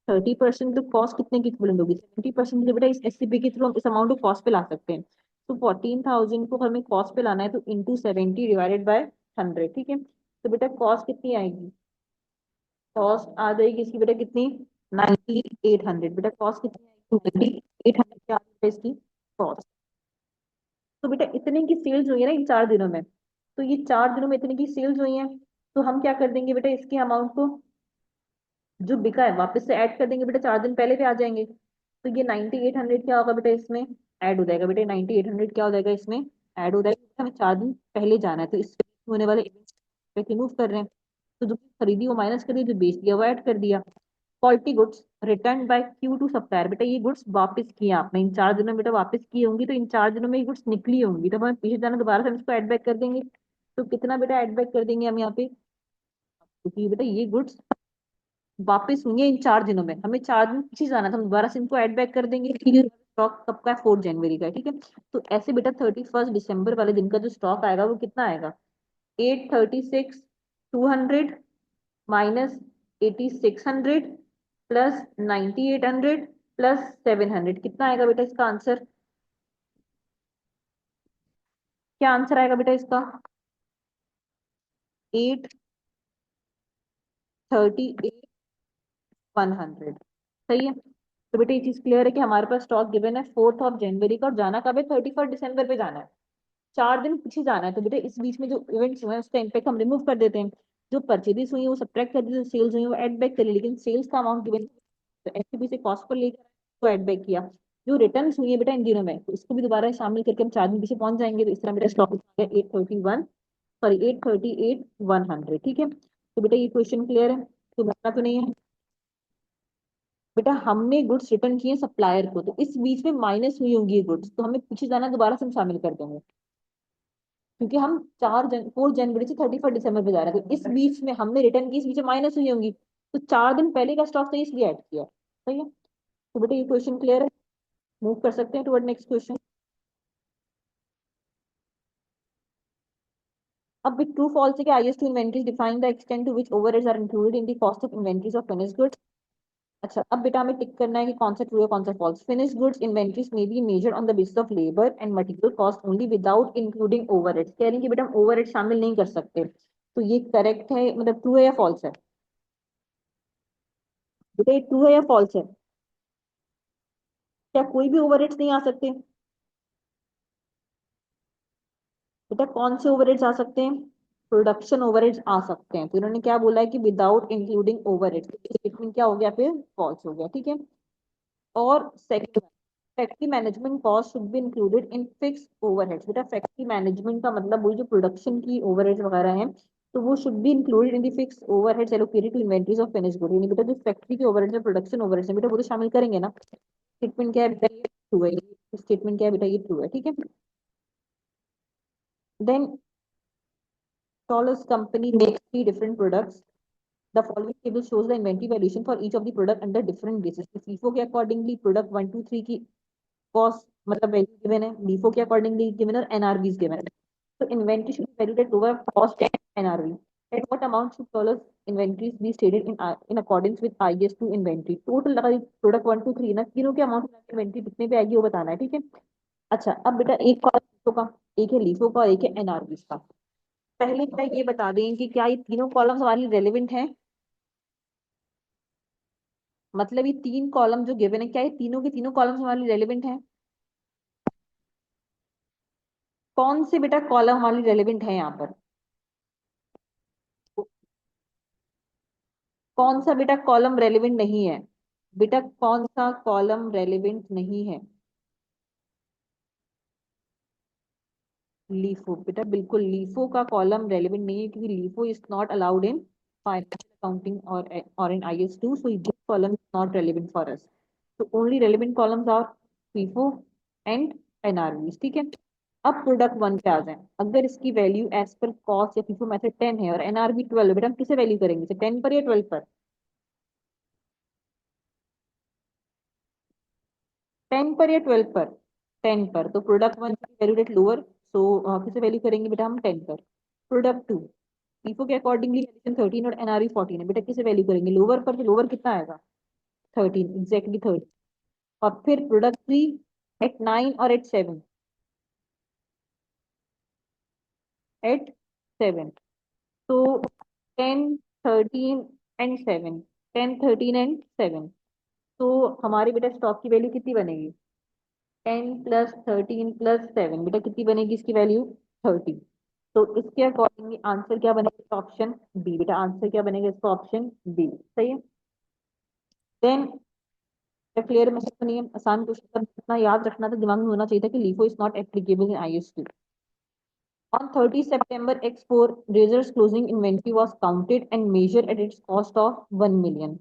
30%। तो कॉस्ट कितने की इक्विवेलेंट होगी, 70%। तो बेटा इस एससीपी के थ्रू हम इस अमाउंट को कॉस्ट पे ला सकते हैं। तो 14,000 को हमें कॉस्ट पे लाना है, तो इंटू 70 डिवाइडेड बाय 100। ठीक है, तो बेटा कॉस्ट कितनी आएगी, कॉस्ट आ जाएगी इसकी बेटा कितनी, 9800। बेटा कॉस्ट कितनी आएगी, 9800 क्या आ जाएगा इसकी कॉस्ट। तो बेटा इतने की सेल्स हुई है ना इन 4 दिनों में, तो ये 4 दिनों में इतने की सेल्स हुई है। तो हम क्या कर देंगे बेटा, इसके अमाउंट को जो बिका है वापस से ऐड कर देंगे बेटा, 4 दिन पहले पे आ जाएंगे। तो ये 9800 क्या होगा बेटा, इसमें ऐड हो जाएगा बेटा। 9800 क्या हो जाएगा, इसमें ऐड हो जाएगा। हमें 4 दिन पहले जाना है, तो इससे होने वाले इवेंट्स रिमूव कर रहे हैं। तो जो खरीदी वो माइनस कर दिया, जो बेच दिया वो ऐड कर दिया। Faulty goods return by Q to supplier, बेटा ये गुड्स वापस किए आपने इन 4 दिनों में, बेटा वापस की होंगी, तो इन 4 दिनों में ये गुड्स निकली होंगी, तो हमें पीछे जाना, दोबारा से हम इसको एड बैक कर देंगे। तो कितना बेटा एड बैक कर देंगे हम यहाँ पे, क्योंकि बेटा ये गुड्स वापस हुई है इन 4 दिनों में, हमें 4 दिन पीछे जाना था, हम दोबारा से इनको ऐड बैक कर देंगे। स्टॉक कब का है, 4 जनवरी का है, ठीक है। तो ऐसे बेटा 31 दिसंबर वाले दिन का जो स्टॉक आएगा वो कितना आएगा, 836,200 माइनस 8600 प्लस 9800 प्लस 700, कितना आएगा बेटा इसका आंसर, क्या आंसर आएगा बेटा इसका, 838,100। सही है। तो बेटा ये चीज क्लियर है कि हमारे पास स्टॉक गिवन है 4 जनवरी का, और जाना कब है, 31 दिसंबर पे जाना है, 4 दिन पीछे जाना है। तो बेटा इस बीच में जो इवेंट्स हुए हैं उसका इम्पैक्ट हम रिमूव कर देते हैं। जो परचेजेस हुई है वो सब्ट्रैक्ट कर देते हैं, सेल्स हुई है वो ऐड बैक करिए, लेकिन सेल्स का अमाउंट गिवन तो एफसीबी से कॉस्ट पर लेकर तो ऐड बैक किया। जो रिटर्न हुई है बेटा इन दिनों में, तो इसको भी दोबारा शामिल करके हम 4 दिन पीछे पहुंच जाएंगे। तो इस तरह मेरा स्टॉक 831, सॉरी 838,100, ठीक है। तो बेटा ये क्वेश्चन क्लियर है, तो बनना तो नहीं है बेटा। हमने गुड्स रिटर्न किए सप्लायर को, तो इस बीच में माइनस हुई होंगी ये गुड्स, तो हमें पीछे जाना, दोबारा से हम शामिल कर देंगे, क्योंकि हम 4 जनवरी से 31 दिसंबर पे जा रहे हैं, तो इस बीच में हमने रिटर्न की, इस बीच में माइनस हुई होंगी, तो 4 दिन पहले का स्टॉक तो इसलिए ऐड किया। सही है। तो बेटा ये क्वेश्चन क्लियर है, मूव कर सकते हैं टुवर्ड नेक्स्ट क्वेश्चन। अब विथ ट्रू फॉल्स है कि IS2 inventories define the extent to which overheads are included in the cost of inventories of finished goods. अच्छा, अब बेटा हमें टिक करना है कि कौन सा ट्रू है कौन सा false. Finished goods inventories may be measured on the basis of labour and material cost only without including overheads, कह रही हैं कि बेटा हम ओवरहेड शामिल नहीं कर सकते। तो ये करेक्ट है, मतलब ट्रू है या फॉल्स है, बेटा ये ट्रू है या फॉल्स है, क्या कोई भी ओवरहेड्स नहीं आ सकते, बेटा कौन से ओवरहेड्स आ सकते हैं, प्रोडक्शन ओवरहेड्स आ सकते हैं। तो इन्होंने क्या बोला है कि विदाउट इंक्लूडिंग ओवरहेड्स, स्टेटमेंट क्या हो गया फिर, फॉल्स हो गया, ठीक है। और second, factory management cost should be included in fix overheads, बेटा फैक्ट्री मैनेजमेंट का मतलब वही जो प्रोडक्शन की ओवरहेड्स वगैरह हैं, तो वो should be included in the fix overheads allocated to inventories of finished good, यानी बेटा जो फैक्ट्री के ओवरहेड्स है, प्रोडक्शन ओवरहेड्स है, बेटा वो तो शामिल करेंगे ना। स्टेटमेंट क्या है बेटा, ये ट्रू है, स्टेटमेंट क्या है बेटा, ये ट्रू है, ठीक है। Then Toller's company makes 3 different products. The following table shows the inventory valuation for each of the product under different basis. तो FIFO के accordingly product 1 2 3 की cost मतलब value given है, LIFO के accordingly given है, और NRVs given है। So inventory should be valued at lower cost and NRV. At what amount should Toller's inventories be stated in accordance with IS2 inventory? Total लगा product 1 2 3 ना, तीनों के amount inventory कितने पे आएगी वो बताना है, ठीक है। अच्छा, अब बेटा एक कॉलम का, एक है LIFO का और एक है NRVs का। पहले क्या ये बता दें कि क्या ये तीनों कॉलम्स हमारे लिए रेलेवेंट हैं, मतलब ये 3 कॉलम जो गिवन है, क्या ये तीनों के तीनों कॉलम्स हमारे लिए रेलेवेंट हैं, कौन से बेटा कॉलम हमारे लिए रेलेवेंट है यहाँ पर, कौन सा बेटा कॉलम रेलेवेंट नहीं है, बेटा कौन सा कॉलम रेलेवेंट नहीं है, लीफो, बेटा बिल्कुल लीफो का कॉलम रेलेवेंट नहीं है, क्योंकि LIFO is not allowed in financial accounting और in IS2, so this column is not relevant for us. तो only relevant columns are FIFO and NRVs, ठीक है। अब प्रोडक्ट 1 पे आ जाए, अगर इसकी वैल्यू एज पर कॉस्ट या FIFO मेथड 10 है और NRV 12 है, बेटा हम किसे वैल्यू करेंगे, 10 पर या 12 पर, 10 पर या 12 पर, 10 पर। तो प्रोडक्ट 1 की वैल्यू रेट लोअर, सो किसे वैल्यू करेंगे बेटा हम, 10 पर। प्रोडक्ट 2, FIFO के अकॉर्डिंगली 13 और NRV 14 है, बेटा किसे वैल्यू करेंगे, लोअर पर, तो लोअर कितना आएगा, 13, एग्जैक्टली 13। और फिर प्रोडक्ट 3 एट 9 और एट 7, एट 7, तो 10 13 एंड 7, 10 13 एंड 7, तो हमारी बेटा स्टॉक की वैल्यू कितनी बनेगी, 10 प्लस 13 प्लस 7, बेटा कितनी बनेगी इसकी वैल्यू, 30। तो इसके अकॉर्डिंगली आंसर क्या बनेगा इसका? ऑप्शन बी बेटा। आंसर क्या बनेगा इसका? Option B. सही है। देन क्लियर में तो नहीं है, आसान क्वेश्चन इतना याद रखना था, दिमाग में होना चाहिए था कि LIFO is not applicable in IS2। On 30 September, X4 Razor's closing inventory was counted and measured at its cost of 1 million.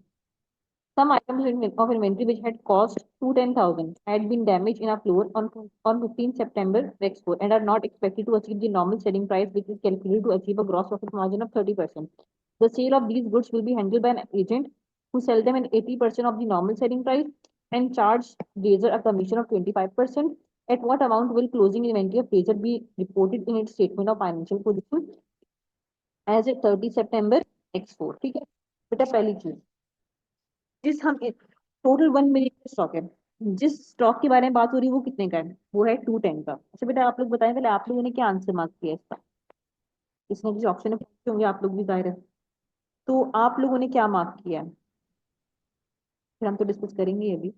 Some items of inventory which had cost to 10,000 had been damaged in a floor on 15 September X4 and are not expected to achieve the normal selling price, which is calculated to achieve a gross profit margin of 30%. The sale of these goods will be handled by an agent who sell them at 80% of the normal selling price and charge Razor a commission of 25%. At what amount will closing inventory of Razor be reported in its statement of financial position as at 30 September X4? ठीक है बेटा। पहली चीज, जिस हम टोटल 1 मिलियन का स्टॉक है, जिस स्टॉक के बारे में बात हो रही है वो कितने का है? वो है 210 का। अच्छा बेटा आप लोग बताएं पहले, आप लोगों ने क्या आंसर मार्क किया इसका? इसमें किसी ऑप्शन में पूछे होंगे आप लोग भी, जाहिर है। तो आप लोगों ने क्या मार्क किया है? फिर हम तो डिस्कस करेंगे ये भी।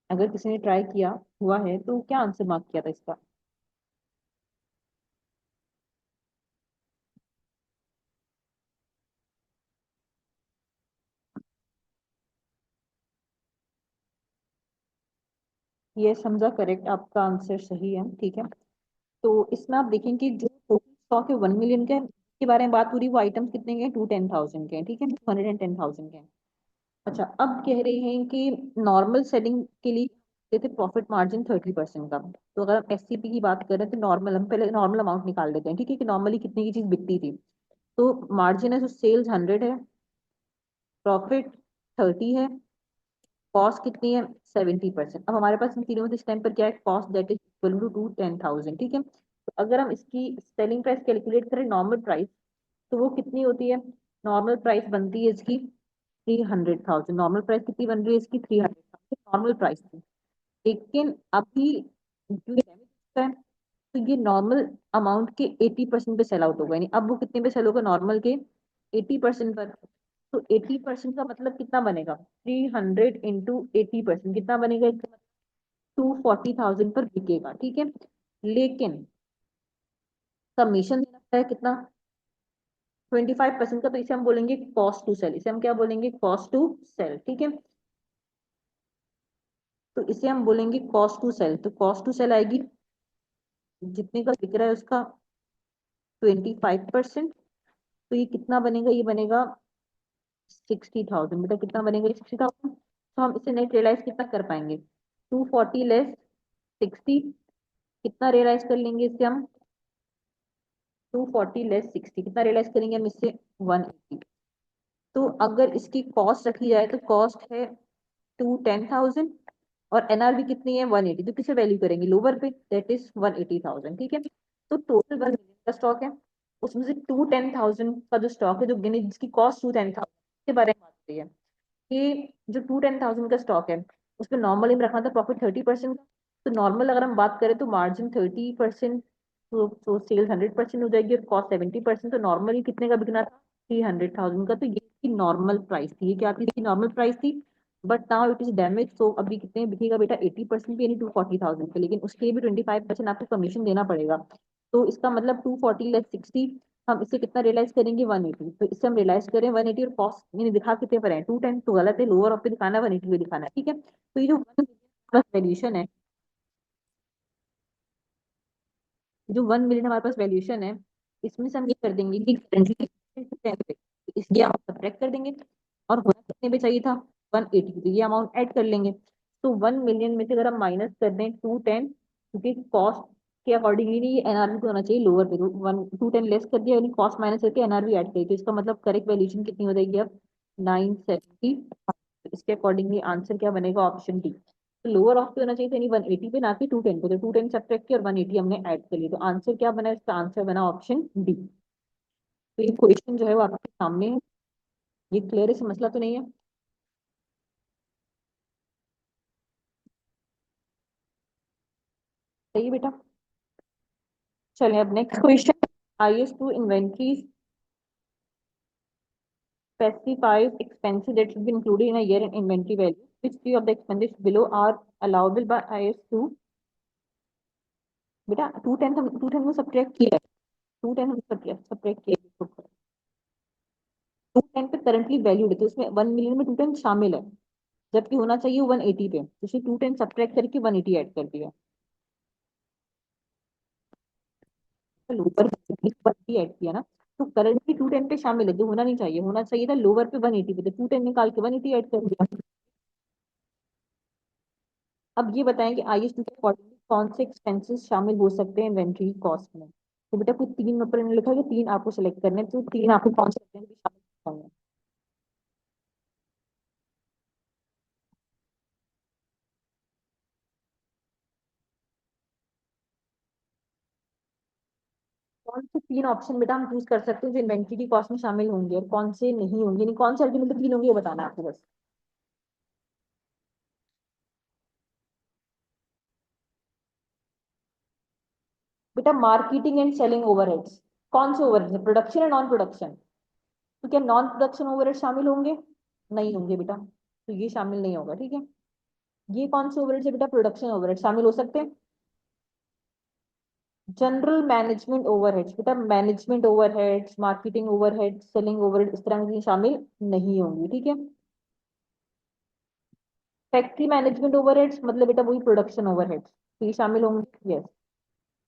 अगर किसी ने ट्राई किया हुआ है तो क्या आंसर मार्क किया था इसका? ये समझा, करेक्ट, आपका आंसर सही है। ठीक है। तो इसमें आप देखें कि जो टोटल स्टॉक है 1 मिलियन का है, के बारे में बात हो रही है, वो आइटम्स कितने के हैं? 210,000 के हैं। ठीक है, 210,000 के हैं। अच्छा, अब कह रहे हैं कि नॉर्मल सेलिंग के लिए देते प्रॉफिट मार्जिन 30% का। तो अगर हम SCP की बात करें तो नॉर्मल, हम पहले नॉर्मल अमाउंट निकाल लेते हैं। ठीक है, कि नॉर्मली कितने की चीज बिकती थी। तो मार्जिन है, जो सेल्स 100 है, प्रॉफिट 30 है, कॉस्ट कितनी है? 70%। अब हमारे पास इन तीनों में से इस टाइम पर क्या है? Cost that is equal to 10,000। ठीक है, तो अगर हम इसकी सेलिंग प्राइस कैलकुलेट करें, नॉर्मल प्राइस, तो वो कितनी होती है? नॉर्मल प्राइस बनती है इसकी 300,000। नॉर्मल प्राइस कितनी बन रही है इसकी? 300,000 नॉर्मल प्राइस थी। लेकिन अभी जो डैमेज है, तो ये नॉर्मल अमाउंट के 80% पे सेल आउट होगा। यानी अब वो कितने पे सेल होगा? नॉर्मल के 80% पर। तो 80% का मतलब कितना बनेगा? 300 इंटू 80%, कितना बनेगा इसका? 240,000 पर बिकेगा। ठीक है, लेकिन कमीशन देना पड़ता है कितना? 25% का। तो इसे हम बोलेंगे कॉस्ट टू सेल। इसे हम क्या बोलेंगे? Cost to sell. ठीक है, तो इसे हम बोलेंगे कॉस्ट टू सेल। तो कॉस्ट टू सेल आएगी, जितने का बिक रहा है उसका 25%। तो ये कितना बनेगा? ये बनेगा 60,000। बेटा कितना बनेगा? 60,000। तो हम इसे नेट रियलाइज कितना कर पाएंगे? 240 लेस 60, कितना रियलाइज कर लेंगे इससे हम? 240 लेस 60, कितना रियलाइज करेंगे हम इससे? 180। तो अगर इसकी कॉस्ट रखी जाए तो कॉस्ट है 210,000 और NRV कितनी है? 180। तो किसे वैल्यू करेंगे? लोअर पे, दैट इज 180,000। ठीक है, तो टोटल 1 मिलियन का स्टॉक है, उसमें से 210,000 का जो स्टॉक है, जो जिसकी कॉस्ट 210,000 के बारे में बात हो रही है, कि जो 210,000 का स्टॉक है उसमें नॉर्मली में रखना था प्रॉफिट 30% का। तो नॉर्मल अगर हम बात करें तो मार्जिन 30%, तो सेल्स 100% हो जाएगी और कॉस्ट 70%। तो नॉर्मली कितने का बिकना था? 300,000 का। तो ये इसकी नॉर्मल प्राइस थी। ये क्या थी? इसकी नॉर्मल प्राइस थी। But now it is damage. तो अभी कितने बिकेगा बेटा? 80% भी, यानी 240,000 पे। लेकिन उसके लिए भी 25% आपको कमीशन देना पड़ेगा। तो इसका मतलब 240 लेस 60, हम इससे कितना रियलाइज करेंगे? 180। तो इससे हम रियलाइज करें 180, और कॉस्ट मैंने दिखा कितने पर है? 210। तो गलत है, लोअर ऑफ पे दिखाना है, 180 पे दिखाना है। ठीक है, तो ये जो वैल्यूशन है, जो 1 मिलियन हमारे पास वैल्यूशन है, इसमें से हम ये कर देंगे कि currently इसलिए हम सब्ट्रैक्ट कर देंगे, और होना कितने पे चाहिए था? 180। तो ये अमाउंट ऐड कर लेंगे। तो 1 मिलियन में से अगर हम माइनस कर दें 210, क्योंकि कॉस्ट के अकॉर्डिंगली नहीं, ये NRV को होना चाहिए लोअर पे। तो 210 लेस कर दिया, यानी कॉस्ट माइनस करके NRV ऐड करी। तो इसका मतलब करेक्ट वैल्यूशन कितनी हो जाएगी अब? 970। इसके अकॉर्डिंगली आंसर क्या बनेगा? Option D. तो लोअर ऑफ पे होना चाहिए था, यानी 180 पे, ना कि 210 पे। तो 210 सब्ट्रैक्ट किया और 180 हमने ऐड कर लिया। तो आंसर क्या बना? इसका आंसर बना ऑप्शन डी। तो ये क्वेश्चन जो है वो आपके सामने है। ये क्लियर है? से मसला तो नहीं है? सही है बेटा। चलिए अब next question. IS2 inventory specifies expenses that should be included in a year in inventory value which three of the expenditure below are allowable by IS2? बेटा 210 हम 210 को सब्ट्रैक्ट किया है, 210 हम सब्ट्रैक्ट किया है, 210 पे करंटली वैल्यूड है तो उसमें 1 मिलियन में 210 शामिल है, जबकि होना चाहिए 180 पे, तो उसने 210 सब्ट्रैक्ट करके 180 ऐड कर दिया, तो लोअर 180 ऐड किया ना, तो करंटली 210 पे शामिल है, जो होना चाहिए था लोअर पे 180 पे, तो 210 निकाल के 180 ऐड कर दिया। अब ये बताएं कि आईएस टू के अकॉर्डिंग कौन से एक्सपेंसेस शामिल हो सकते हैं इन्वेंट्री कॉस्ट में। तो बेटा कुछ तीन ऊपर मैंने लिखा है कि तीन आपको सेलेक्ट करने हैं, तो तीन आपको कौन से लगते हैं कि शामिल होंगे। कौन से तीन ऑप्शन बेटा हम चूज कर सकते हैं जो इन्वेंट्री की कॉस्ट में शामिल होंगे और कौन से नहीं होंगे, नहीं कौन से अल्टीमेटली तीन होंगे ये बताना है आपको बस। बेटा मार्केटिंग एंड सेलिंग ओवरहेड्स, कौन से ओवरहेड्स, प्रोडक्शन या नॉन प्रोडक्शन, तो क्या नॉन प्रोडक्शन ओवरहेड शामिल होंगे, नहीं होंगे बेटा, तो ये शामिल नहीं होगा, ठीक है। ये कौन से ओवरहेड है बेटा, प्रोडक्शन ओवरहेड शामिल हो सकते हैं। जनरल मैनेजमेंट ओवरहेड्स बेटा, management overheads, marketing overhead, selling overhead इस तरह की शामिल नहीं होंगी, ठीक है। फैक्ट्री मैनेजमेंट ओवरहेड्स मतलब बेटा वही प्रोडक्शन ओवरहेड्स, तो ये शामिल होंगे, yes.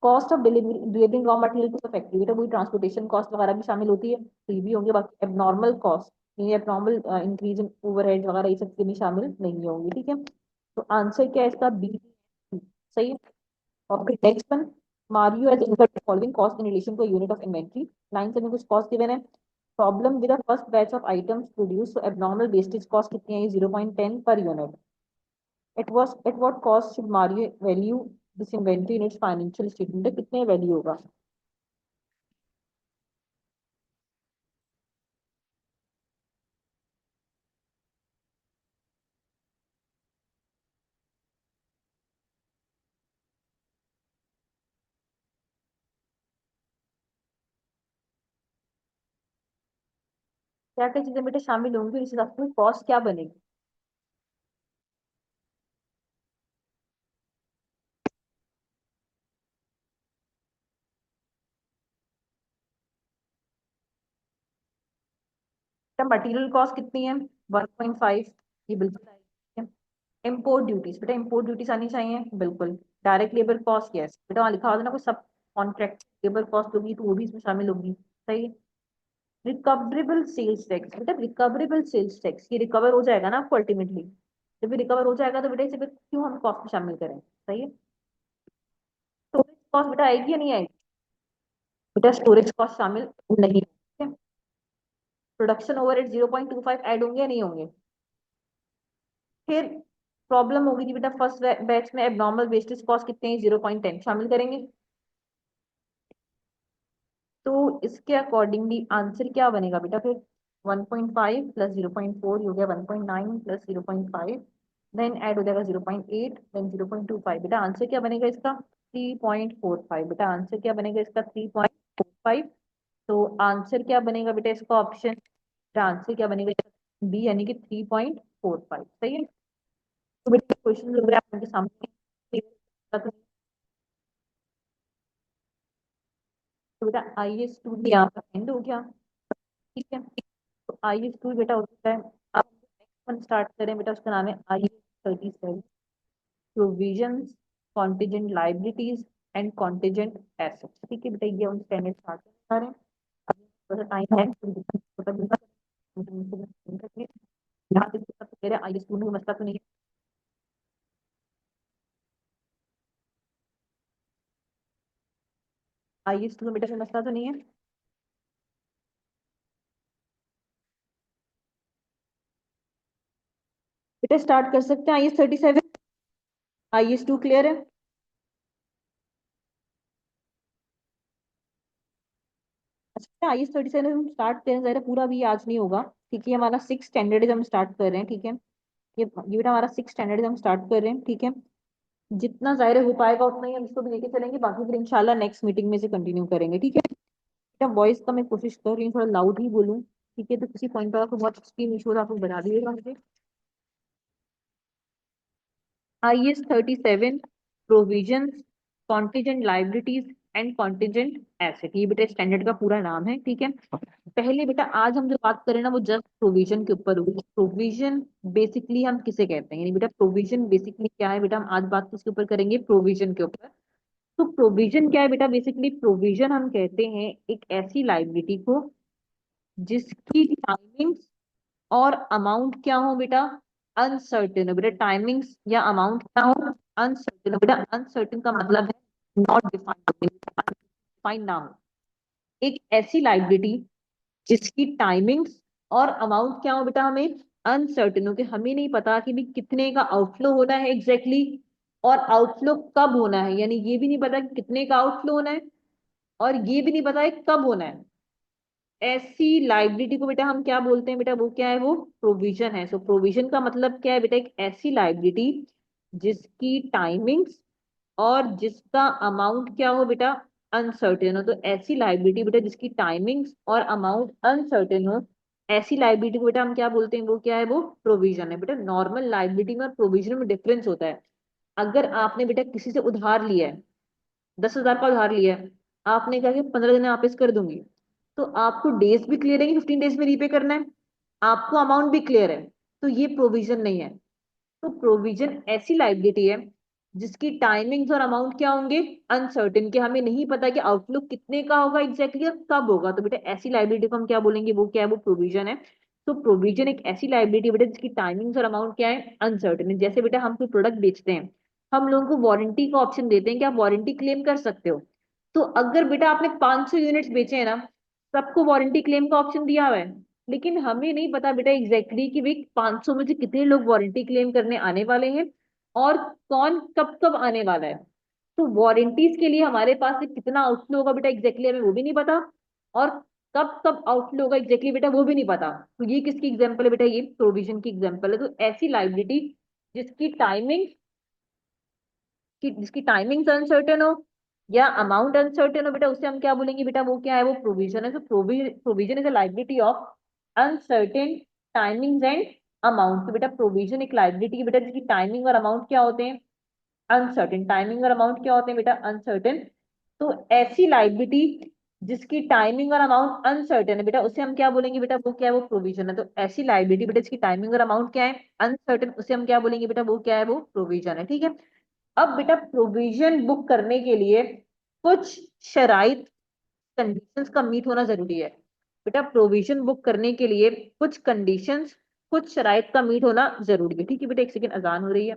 Cost of delivering raw material to the factory बेटा वही ट्रांसपोर्टेशन कॉस्ट वगैरह भी शामिल होती है, तो ये भी होंगे। बाकी एबनॉर्मल कॉस्ट, ये एबनॉर्मल इंक्रीज इन ओवरहेड वगैरह ये सब के भी शामिल नहीं होंगी, ठीक है। तो आंसर क्या है इसका, बी सही है। और फिर next one, Mario as incurred following cost in relation to unit of inventory, line से में कुछ कॉस्ट गिवन है। Problem with the first batch of items produce, तो एबनॉर्मल वेस्टेज कॉस्ट कितनी है, 0.10 per unit. At what cost should Mario value this inventory in its financial statement, कितने वैल्यू होगा। क्या क्या चीजें बेटा शामिल होंगी, इस हिसाब से कॉस्ट क्या बनेगी। मटेरियल कॉस्ट कितनी है, 1.5, ये बिल्कुल आएगी। इम्पोर्ट ड्यूटीज बेटा, इम्पोर्ट ड्यूटीज आनी चाहिए बिल्कुल। डायरेक्ट लेबर कॉस्ट, यस बेटा वहाँ लिखा होगा ना कोई सब कॉन्ट्रैक्ट लेबर कॉस्ट होगी तो वो भी इसमें शामिल होगी, सही है। रिकवरेबल सेल्स टैक्स बेटा, रिकवरेबल सेल्स टैक्स ये रिकवर हो जाएगा ना आपको अल्टीमेटली, जब ये रिकवर हो जाएगा तो बेटा इसे फिर क्यों हम कॉस्ट में शामिल करें, सही है। स्टोरेज कॉस्ट बेटा आएगी या नहीं आएगी, बेटा स्टोरेज कॉस्ट शामिल नहीं है। प्रोडक्शन ओवरहेड 0.25 ऐड होंगे या नहीं होंगे। फिर प्रॉब्लम होगी थी बेटा फर्स्ट बैच में एबनॉर्मल वेस्टेज कॉस्ट कितने हैं, 0.10 शामिल करेंगे। तो इसके अकॉर्डिंगली आंसर क्या बनेगा बेटा फिर, 1.5 प्लस 0.4 हो गया 1.9 प्लस 0.5, देन ऐड हो जाएगा 0.8 देन 0.25, बेटा आंसर क्या बनेगा इसका 3.45, बेटा आंसर क्या बनेगा इसका 3.45। तो आंसर क्या बनेगा बेटा इसका ऑप्शन, आंसर क्या बनेगा इसका बी यानी कि 3.45, सही है। तो बेटा क्वेश्चन लग रहा है आपके सामने, तो बेटा आई एस टू यहाँ पर एंड हो गया, ठीक है। तो आई एस टू बेटा होता है, अब नेक्स्ट वन स्टार्ट करें बेटा, उसका नाम है आई S 37, provisions, contingent liabilities and contingent assets, ठीक है बेटा ये हम स्टैंडर्ड स्टार्ट कर रहे हैं। अभी थोड़ा टाइम है यहाँ पे सब कह रहे हैं आई एस टू में मसला तो नहीं है, आई एस टू में बेटा कोई मसला तो नहीं है। बेटा स्टार्ट कर सकते हैं I S 37, I S two clear है। अच्छा आई एस 37 हम स्टार्ट करें, जरा पूरा भी आज नहीं होगा, ठीक है। हमारा 6 स्टैंडर्ड हम स्टार्ट कर रहे हैं, ठीक है। ये बेटा हमारा 6 स्टैंडर्ड हम स्टार्ट कर रहे हैं, ठीक है। जितना जाहिर हो पाएगा उतना ही हम इसको भी लेके चलेंगे, बाकी फिर इंशाल्लाह नेक्स्ट मीटिंग में से कंटिन्यू करेंगे, ठीक है। बेटा वॉइस का मैं कोशिश कर रही हूँ थोड़ा लाउड ही बोलूँ, ठीक है। तो किसी पॉइंट पर आपको बहुत एक्सट्रीम इशू हो तो आप लोग बता दीजिएगा मुझे। IS 37 provisions, contingent liabilities and contingent asset, ये बेटा स्टैंडर्ड का पूरा नाम है, ठीक है। पहले बेटा आज हम जो बात करें ना वो जस्ट प्रोविजन के ऊपर होगी। प्रोविजन बेसिकली हम किसे कहते हैं, यानी बेटा प्रोविजन बेसिकली क्या है, बेटा हम आज बात किसके ऊपर करेंगे, प्रोविजन के ऊपर। तो प्रोविजन क्या है बेटा, बेसिकली प्रोविजन हम कहते हैं एक ऐसी लाइबिलिटी को जिसकी टाइमिंग्स और अमाउंट क्या हो बेटा, अनसर्टेन हो बेटा, टाइमिंग्स या अमाउंट क्या हो, अनसर्टेन हो बेटा। अनसर्टेन का मतलब है नॉट डिफाइंड, डिफाइंड ना हो। एक ऐसी लाइबिलिटी जिसकी टाइमिंग्स और अमाउंट क्या हो बेटा, हमें अनसर्टेन हो, कि हमें नहीं पता कि भी कितने का आउटफ्लो होना है एग्जैक्टली exactly, और आउटफ्लो कब होना है, यानी ये भी नहीं पता कि कितने का आउटफ्लो होना है और ये भी नहीं पता है कब होना है। ऐसी लाइबिलिटी को बेटा हम क्या बोलते हैं बेटा, वो क्या है, वो प्रोविजन है। सो प्रोविजन का मतलब क्या है बेटा, एक ऐसी लाइबिलिटी जिसकी टाइमिंग्स और जिसका अमाउंट क्या हो बेटा, अनसर्टेन हो। तो ऐसी लाइबिलिटी बेटा जिसकी टाइमिंग्स और अमाउंट अनसर्टेन हो, ऐसी लाइबिलिटी को बेटा हम क्या बोलते हैं, वो क्या है, वो प्रोविजन है। बेटा नॉर्मल लाइबिलिटी में और प्रोविजन में डिफरेंस होता है। अगर आपने बेटा किसी से उधार लिया है, 10,000 का उधार लिया है, आपने कहा कि 15 दिन में वापस कर दूंगी, तो आपको डेज भी क्लियर है कि 15 डेज में रीपे करना है, आपको अमाउंट भी क्लियर है, तो ये प्रोविजन नहीं है। तो प्रोविजन ऐसी लाइबिलिटी है जिसकी टाइमिंग्स और अमाउंट क्या होंगे, अनसर्टेन, कि हमें नहीं पता कि आउटलुक कितने का होगा एग्जैक्टली और कब होगा। तो बेटा ऐसी लाइबिलिटी को हम क्या बोलेंगे, वो क्या है, वो प्रोविजन है। तो प्रोविजन एक ऐसी लाइबिलिटी बेटा जिसकी टाइमिंग्स और अमाउंट क्या है, अनसर्टेन है। जैसे बेटा हम कोई प्रोडक्ट बेचते हैं, हम लोगों को वारंटी का ऑप्शन देते हैं कि आप वारंटी क्लेम कर सकते हो। तो अगर बेटा आपने 500 यूनिट्स बेचे हैं ना, सबको वारंटी क्लेम का ऑप्शन दिया हुआ है, लेकिन हमें नहीं पता बेटा एग्जैक्टली exactly कि भाई 500 में से कितने लोग वारंटी क्लेम करने आने वाले हैं और कौन कब कब आने वाला है। तो वारंटीज के लिए हमारे पास से कितना आउटफ्लो होगा बेटा एग्जैक्टली हमें वो भी नहीं पता, और कब कब आउटफ्लो होगा एग्जैक्टली बेटा वो भी नहीं पता। तो ये किसकी एग्जाम्पल है बेटा, ये प्रोविजन की एग्जाम्पल है। तो ऐसी लाइबिलिटी जिसकी टाइमिंग, कि जिसकी टाइमिंग अनसर्टेन हो या अमाउंट अनसर्टेन हो बेटा, उसे हम क्या बोलेंगे बेटा, वो क्या है, वो प्रोविजन है। तो provision is a liability of uncertain timings and amount. तो बेटा प्रोविजन एक लाइबिलिटी है बेटा जिसकी टाइमिंग और अमाउंट क्या होते हैं, अनसर्टेन। टाइमिंग और अमाउंट क्या होते हैं बेटा, अनसर्टेन। तो ऐसी लाइबिलिटी जिसकी टाइमिंग और अमाउंट अनसर्टेन है बेटा, उसे हम क्या बोलेंगे बेटा, वो क्या है, वो प्रोविजन है। तो ऐसी लाइबिलिटी बेटा जिसकी टाइमिंग और अमाउंट क्या है, अनसर्टेन, उसे हम क्या बोलेंगे बेटा, वो क्या है, वो प्रोविजन है, ठीक है। अब बेटा प्रोविजन बुक करने के लिए कुछ शराइत, कंडीशंस का मीट होना जरूरी है। बेटा प्रोविजन बुक करने के लिए कुछ कंडीशंस, कुछ शराइत का मीट होना जरूरी है, ठीक है बेटा। एक सेकंड, अजान हो रही है।